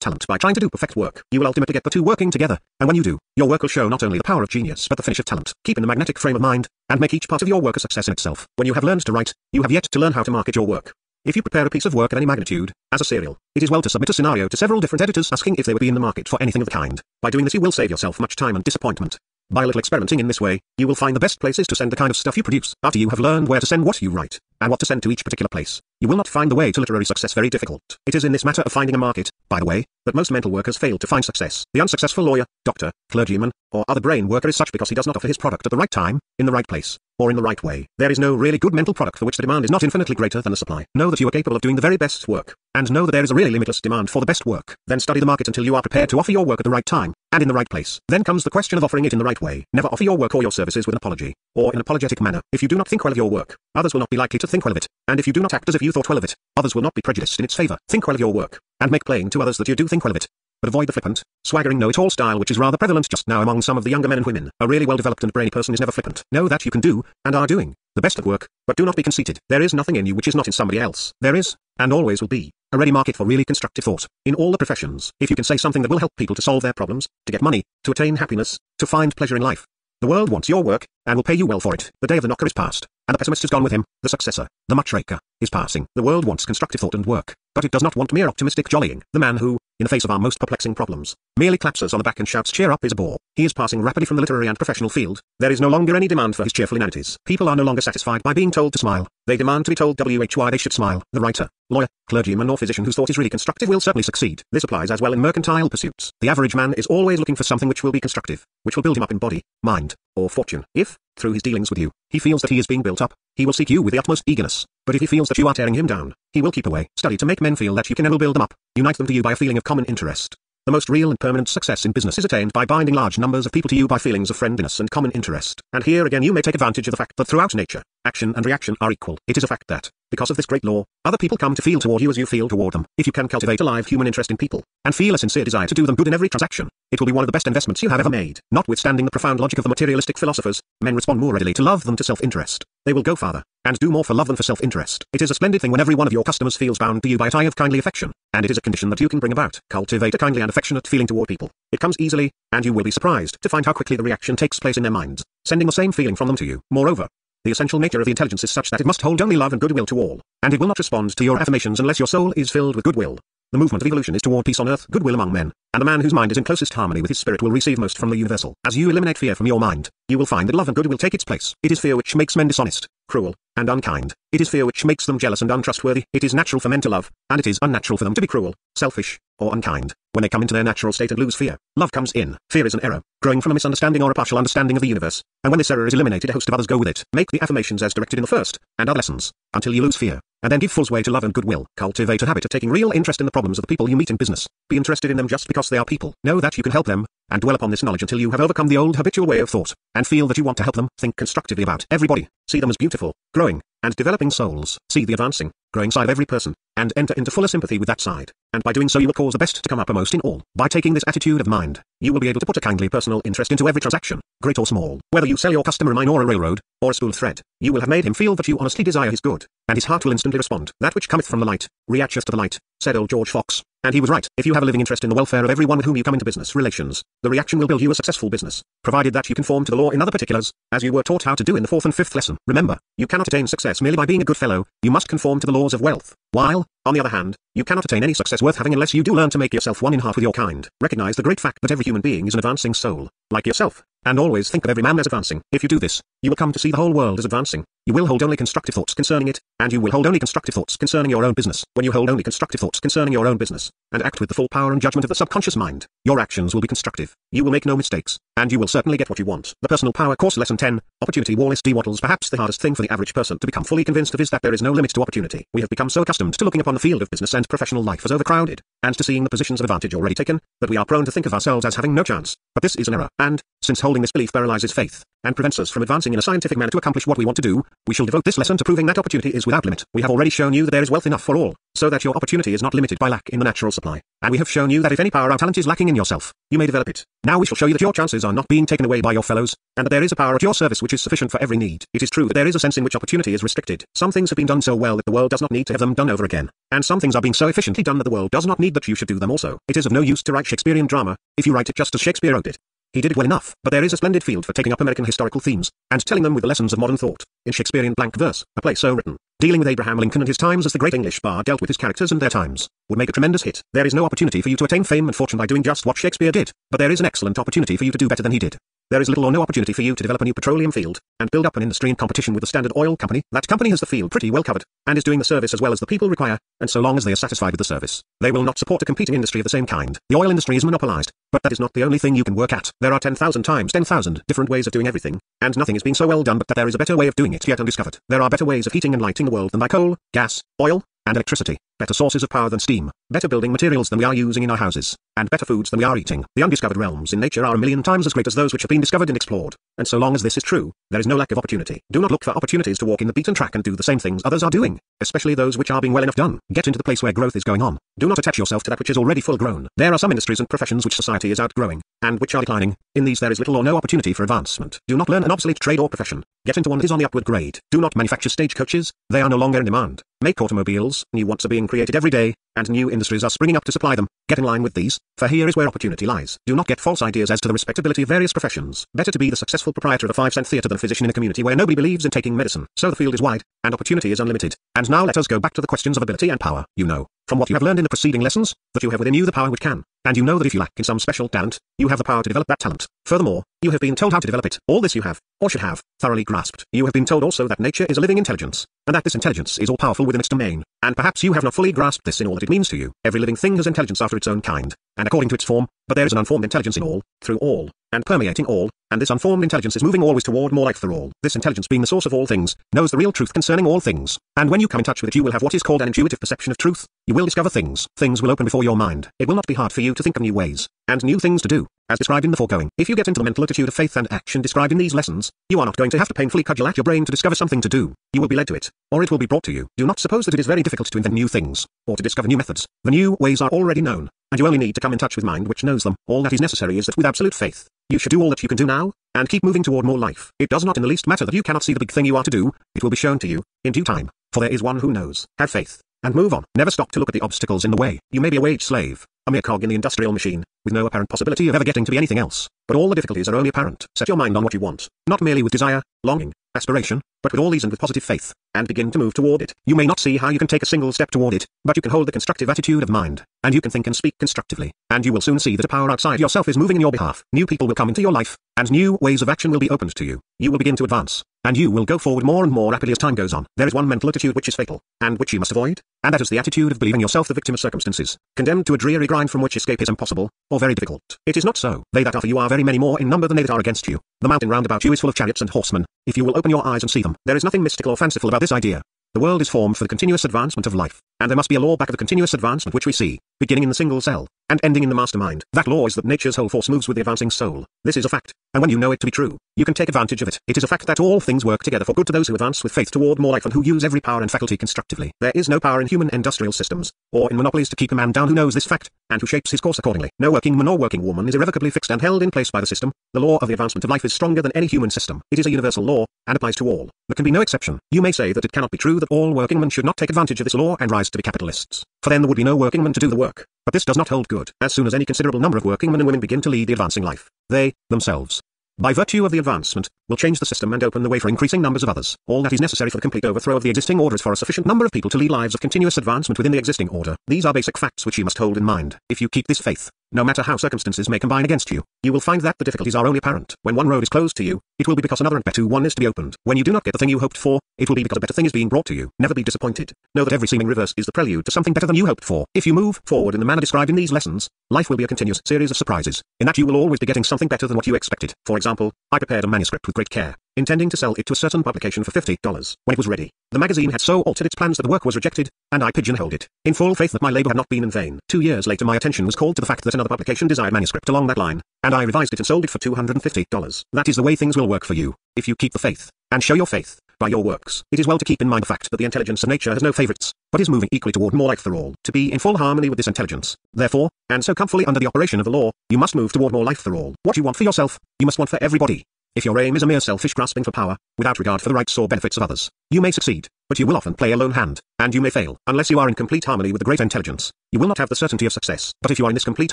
[SPEAKER 1] talent by trying to do perfect work. You will ultimately get the two working together, and when you do, your work will show not only the power of genius but the finish of talent. Keep in the magnetic frame of mind, and make each part of your work a success in itself. When you have learned to write, you have yet to learn how to market your work. If you prepare a piece of work of any magnitude, as a serial, it is well to submit a scenario to several different editors asking if they would be in the market for anything of the kind. By doing this you will save yourself much time and disappointment. By a little experimenting in this way, you will find the best places to send the kind of stuff you produce. After you have learned where to send what you write, and what to send to each particular place, you will not find the way to literary success very difficult. It is in this matter of finding a market, by the way, that most mental workers fail to find success. The unsuccessful lawyer, doctor, clergyman, or other brain worker is such because he does not offer his product at the right time, in the right place, or in the right way. There is no really good mental product for which the demand is not infinitely greater than the supply. Know that you are capable of doing the very best work, and know that there is a really limitless demand for the best work. Then study the market until you are prepared to offer your work at the right time, and in the right place. Then comes the question of offering it in the right way. Never offer your work or your services with an apology, or in an apologetic manner. If you do not think well of your work, others will not be likely to think well of it, and if you do not act as if you thought well of it, others will not be prejudiced in its favor. Think well of your work, and make plain to others that you do think well of it. But avoid the flippant, swaggering know-it-all style which is rather prevalent just now among some of the younger men and women. A really well-developed and brainy person is never flippant. Know that you can do, and are doing, the best at work, but do not be conceited. There is nothing in you which is not in somebody else. There is, and always will be, a ready market for really constructive thought. In all the professions, if you can say something that will help people to solve their problems, to get money, to attain happiness, to find pleasure in life, the world wants your work, and will pay you well for it. The day of the knocker is past, and the pessimist is gone with him. The successor, the muckraker, is passing. The world wants constructive thought and work, but it does not want mere optimistic jollying. The man who, in the face of our most perplexing problems, merely claps us on the back and shouts cheer up is a bore. He is passing rapidly from the literary and professional field. There is no longer any demand for his cheerful inanities. People are no longer satisfied by being told to smile. They demand to be told why they should smile. The writer, lawyer, clergyman or physician whose thought is really constructive will certainly succeed. This applies as well in mercantile pursuits. The average man is always looking for something which will be constructive, which will build him up in body, mind, or fortune. If, through his dealings with you, he feels that he is being built up, he will seek you with the utmost eagerness. But if he feels that you are tearing him down, he will keep away. Study to make men feel that you can and will build them up. Unite them to you by a feeling of common interest. The most real and permanent success in business is attained by binding large numbers of people to you by feelings of friendliness and common interest. And here again you may take advantage of the fact that throughout nature, action and reaction are equal. It is a fact that, because of this great law, other people come to feel toward you as you feel toward them. If you can cultivate a live human interest in people, and feel a sincere desire to do them good in every transaction, it will be one of the best investments you have ever made. Notwithstanding the profound logic of the materialistic philosophers, men respond more readily to love than to self-interest. They will go farther, and do more for love than for self-interest. It is a splendid thing when every one of your customers feels bound to you by a tie of kindly affection, and it is a condition that you can bring about. Cultivate a kindly and affectionate feeling toward people. It comes easily, and you will be surprised to find how quickly the reaction takes place in their minds, sending the same feeling from them to you. Moreover, the essential nature of the intelligence is such that it must hold only love and goodwill to all, and it will not respond to your affirmations unless your soul is filled with goodwill. The movement of evolution is toward peace on earth, goodwill among men, and the man whose mind is in closest harmony with his spirit will receive most from the universal. As you eliminate fear from your mind, you will find that love and good will take its place. It is fear which makes men dishonest, cruel, and unkind. It is fear which makes them jealous and untrustworthy. It is natural for men to love, and it is unnatural for them to be cruel, selfish, or unkind. When they come into their natural state and lose fear, love comes in. Fear is an error, growing from a misunderstanding or a partial understanding of the universe, and when this error is eliminated a host of others go with it. Make the affirmations as directed in the first, and other lessons, until you lose fear, and then give full sway to love and goodwill. Cultivate a habit of taking real interest in the problems of the people you meet in business. Be interested in them just because they are people. Know that you can help them, and dwell upon this knowledge until you have overcome the old habitual way of thought, and feel that you want to help them. Think constructively about everybody. See them as beautiful, growing, and developing souls. See the advancing, growing side of every person, and enter into fuller sympathy with that side. And by doing so you will cause the best to come uppermost in all. By taking this attitude of mind, you will be able to put a kindly personal interest into every transaction, great or small. Whether you sell your customer a mine or a railroad, or a spool of thread, you will have made him feel that you honestly desire his good, and his heart will instantly respond. That which cometh from the light, reacheth to the light, said old George Fox. And he was right. If you have a living interest in the welfare of everyone with whom you come into business relations, the reaction will build you a successful business, provided that you conform to the law in other particulars, as you were taught how to do in the 4th and 5th lesson. Remember, you cannot attain success merely by being a good fellow, you must conform to the laws of wealth. While, on the other hand, you cannot attain any success worth having unless you do learn to make yourself one in heart with your kind. Recognize the great fact that every human being is an advancing soul, like yourself, and always think of every man as advancing. If you do this, you will come to see the whole world as advancing. You will hold only constructive thoughts concerning it, and you will hold only constructive thoughts concerning your own business. When you hold only constructive thoughts concerning your own business, and act with the full power and judgment of the subconscious mind, your actions will be constructive. You will make no mistakes, and you will certainly get what you want. The Personal Power Course Lesson 10, Opportunity. Wallace D. Wattles. Perhaps the hardest thing for the average person to become fully convinced of is that there is no limit to opportunity. We have become so accustomed to looking upon the field of business and professional life as overcrowded, and to seeing the positions of advantage already taken, that we are prone to think of ourselves as having no chance. But this is an error, and, since holding this belief paralyzes faith, and prevents us from advancing in a scientific manner to accomplish what we want to do, we shall devote this lesson to proving that opportunity is without limit. We have already shown you that there is wealth enough for all, so that your opportunity is not limited by lack in the natural supply. And we have shown you that if any power or talent is lacking in yourself, you may develop it. Now we shall show you that your chances are not being taken away by your fellows, and that there is a power at your service which is sufficient for every need. It is true that there is a sense in which opportunity is restricted. Some things have been done so well that the world does not need to have them done over again, and some things are being so efficiently done that the world does not need that you should do them also. It is of no use to write Shakespearean drama, if you write it just as Shakespeare wrote it. He did it well enough, but there is a splendid field for taking up American historical themes, and telling them with the lessons of modern thought, in Shakespearean blank verse, a play so written, dealing with Abraham Lincoln and his times as the great English bard dealt with his characters and their times, would make a tremendous hit. There is no opportunity for you to attain fame and fortune by doing just what Shakespeare did, but there is an excellent opportunity for you to do better than he did. There is little or no opportunity for you to develop a new petroleum field, and build up an industry in competition with the Standard Oil Company. That company has the field pretty well covered, and is doing the service as well as the people require, and so long as they are satisfied with the service, they will not support a competing industry of the same kind. The oil industry is monopolized, but that is not the only thing you can work at. There are 10,000 times 10,000 different ways of doing everything, and nothing is being so well done but that there is a better way of doing it yet undiscovered. There are better ways of heating and lighting the world than by coal, gas, oil, and electricity, better sources of power than steam, better building materials than we are using in our houses, and better foods than we are eating. The undiscovered realms in nature are a million times as great as those which have been discovered and explored, and so long as this is true, there is no lack of opportunity. Do not look for opportunities to walk in the beaten track and do the same things others are doing, especially those which are being well enough done. Get into the place where growth is going on. Do not attach yourself to that which is already full grown. There are some industries and professions which society is outgrowing, and which are declining. In these there is little or no opportunity for advancement. Do not learn an obsolete trade or profession. Get into one that is on the upward grade. Do not manufacture stagecoaches, they are no longer in demand. Make automobiles, new ones are being created every day, and new industries are springing up to supply them. Get in line with these, for here is where opportunity lies. Do not get false ideas as to the respectability of various professions. Better to be the successful proprietor of a 5-cent theater than a physician in a community where nobody believes in taking medicine. So the field is wide, and opportunity is unlimited. And now let us go back to the questions of ability and power. You know, from what you have learned in the preceding lessons, that you have within you the power which can, and you know that if you lack in some special talent, you have the power to develop that talent. Furthermore, you have been told how to develop it. All this you have, or should have, thoroughly grasped. You have been told also that nature is a living intelligence, and that this intelligence is all-powerful within its domain, and perhaps you have not fully grasped this in all that it means to you. Every living thing has intelligence after its own kind, and according to its form, but there is an unformed intelligence in all, through all, and permeating all, and this unformed intelligence is moving always toward more life through all. This intelligence, being the source of all things, knows the real truth concerning all things, and when you come in touch with it you will have what is called an intuitive perception of truth. You will discover things. Things will open before your mind. It will not be hard for you to think of new ways, and new things to do, as described in the foregoing. If you get into the mental attitude of faith and action described in these lessons, you are not going to have to painfully cudgel at your brain to discover something to do. You will be led to it, or it will be brought to you. Do not suppose that it is very difficult to invent new things, or to discover new methods. The new ways are already known, and you only need to come in touch with mind which knows them. All that is necessary is that with absolute faith, you should do all that you can do now, and keep moving toward more life. It does not in the least matter that you cannot see the big thing you are to do, it will be shown to you, in due time, for there is one who knows. Have faith, and move on. Never stop to look at the obstacles in the way. You may be a wage slave, a mere cog in the industrial machine, with no apparent possibility of ever getting to be anything else, but all the difficulties are only apparent. Set your mind on what you want, not merely with desire, longing, aspiration, but with all these and with positive faith, and begin to move toward it. You may not see how you can take a single step toward it, but you can hold the constructive attitude of mind, and you can think and speak constructively, and you will soon see that a power outside yourself is moving in your behalf. New people will come into your life, and new ways of action will be opened to you. You will begin to advance, and you will go forward more and more rapidly as time goes on. There is one mental attitude which is fatal, and which you must avoid, and that is the attitude of believing yourself the victim of circumstances, condemned to a dreary grind from which escape is impossible, or very difficult. It is not so. They that are for you are very many more in number than they that are against you. The mountain round about you is full of chariots and horsemen, if you will open your eyes and see them. There is nothing mystical or fanciful about this idea. The world is formed for the continuous advancement of life, and there must be a law back of the continuous advancement which we see, beginning in the single cell, and ending in the mastermind. That law is that nature's whole force moves with the advancing soul. This is a fact, and when you know it to be true, you can take advantage of it. It is a fact that all things work together for good to those who advance with faith toward more life and who use every power and faculty constructively. There is no power in human industrial systems, or in monopolies to keep a man down who knows this fact, and who shapes his course accordingly. No working man or working woman is irrevocably fixed and held in place by the system. The law of the advancement of life is stronger than any human system. It is a universal law, and applies to all. There can be no exception. You may say that it cannot be true that all working men should not take advantage of this law and rise to be capitalists, for then there would be no working men to do the work. But this does not hold good. As soon as any considerable number of working men and women begin to lead the advancing life, they, themselves, by virtue of the advancement, will change the system and open the way for increasing numbers of others. All that is necessary for the complete overthrow of the existing order is for a sufficient number of people to lead lives of continuous advancement within the existing order. These are basic facts which you must hold in mind. If you keep this faith, No matter how circumstances may combine against you, you will find that the difficulties are only apparent. When one road is closed to you, it will be because another and better one is to be opened. When you do not get the thing you hoped for, it will be because a better thing is being brought to you. Never be disappointed. Know that every seeming reverse is the prelude to something better than you hoped for. If you move forward in the manner described in these lessons, life will be a continuous series of surprises, in that you will always be getting something better than what you expected. For example, I prepared a manuscript with great care, intending to sell it to a certain publication for $50. When it was ready, the magazine had so altered its plans that the work was rejected, and I pigeonholed it, in full faith that my labor had not been in vain. 2 years later my attention was called to the fact that another publication desired manuscript along that line, and I revised it and sold it for $250. That is the way things will work for you, if you keep the faith, and show your faith by your works. It is well to keep in mind the fact that the intelligence of nature has no favorites, but is moving equally toward more life for all. To be in full harmony with this intelligence, therefore, and so come fully under the operation of the law, you must move toward more life for all. What you want for yourself, you must want for everybody. If your aim is a mere selfish grasping for power, without regard for the rights or benefits of others, you may succeed, but you will often play a lone hand, and you may fail. Unless you are in complete harmony with the great intelligence, you will not have the certainty of success. But if you are in this complete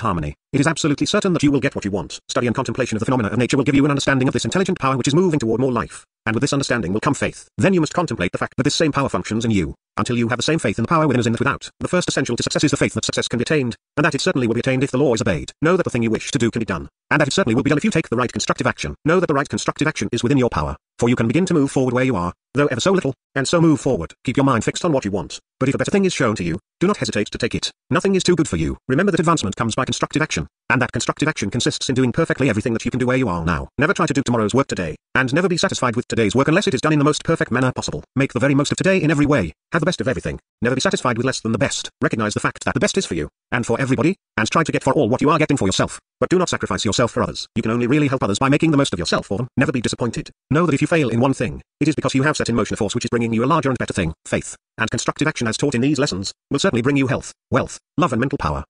[SPEAKER 1] harmony, it is absolutely certain that you will get what you want. Study and contemplation of the phenomena of nature will give you an understanding of this intelligent power which is moving toward more life, and with this understanding will come faith. Then you must contemplate the fact that this same power functions in you, until you have the same faith in the power within as in that without. The first essential to success is the faith that success can be attained, and that it certainly will be attained if the law is obeyed. Know that the thing you wish to do can be done, and that it certainly will be done if you take the right constructive action. Know that the right constructive action is within your power, for you can begin to move forward where you are, though ever so little, and so move forward. Keep your mind fixed on what you want, but if a better thing is shown to you, do not hesitate to take it. Nothing is too good for you. Remember that advancement comes by constructive action, and that constructive action consists in doing perfectly everything that you can do where you are now. Never try to do tomorrow's work today, and never be satisfied with today's work unless it is done in the most perfect manner possible. Make the very most of today in every way. Have the best of everything. Never be satisfied with less than the best. Recognize the fact that the best is for you, and for everybody, and try to get for all what you are getting for yourself. But do not sacrifice yourself for others. You can only really help others by making the most of yourself for them. Never be disappointed. Know that if you fail in one thing, it is because you have set in motion a force which is bringing you a larger and better thing. Faith, and constructive action as taught in these lessons, will certainly bring you health, wealth, love and mental power.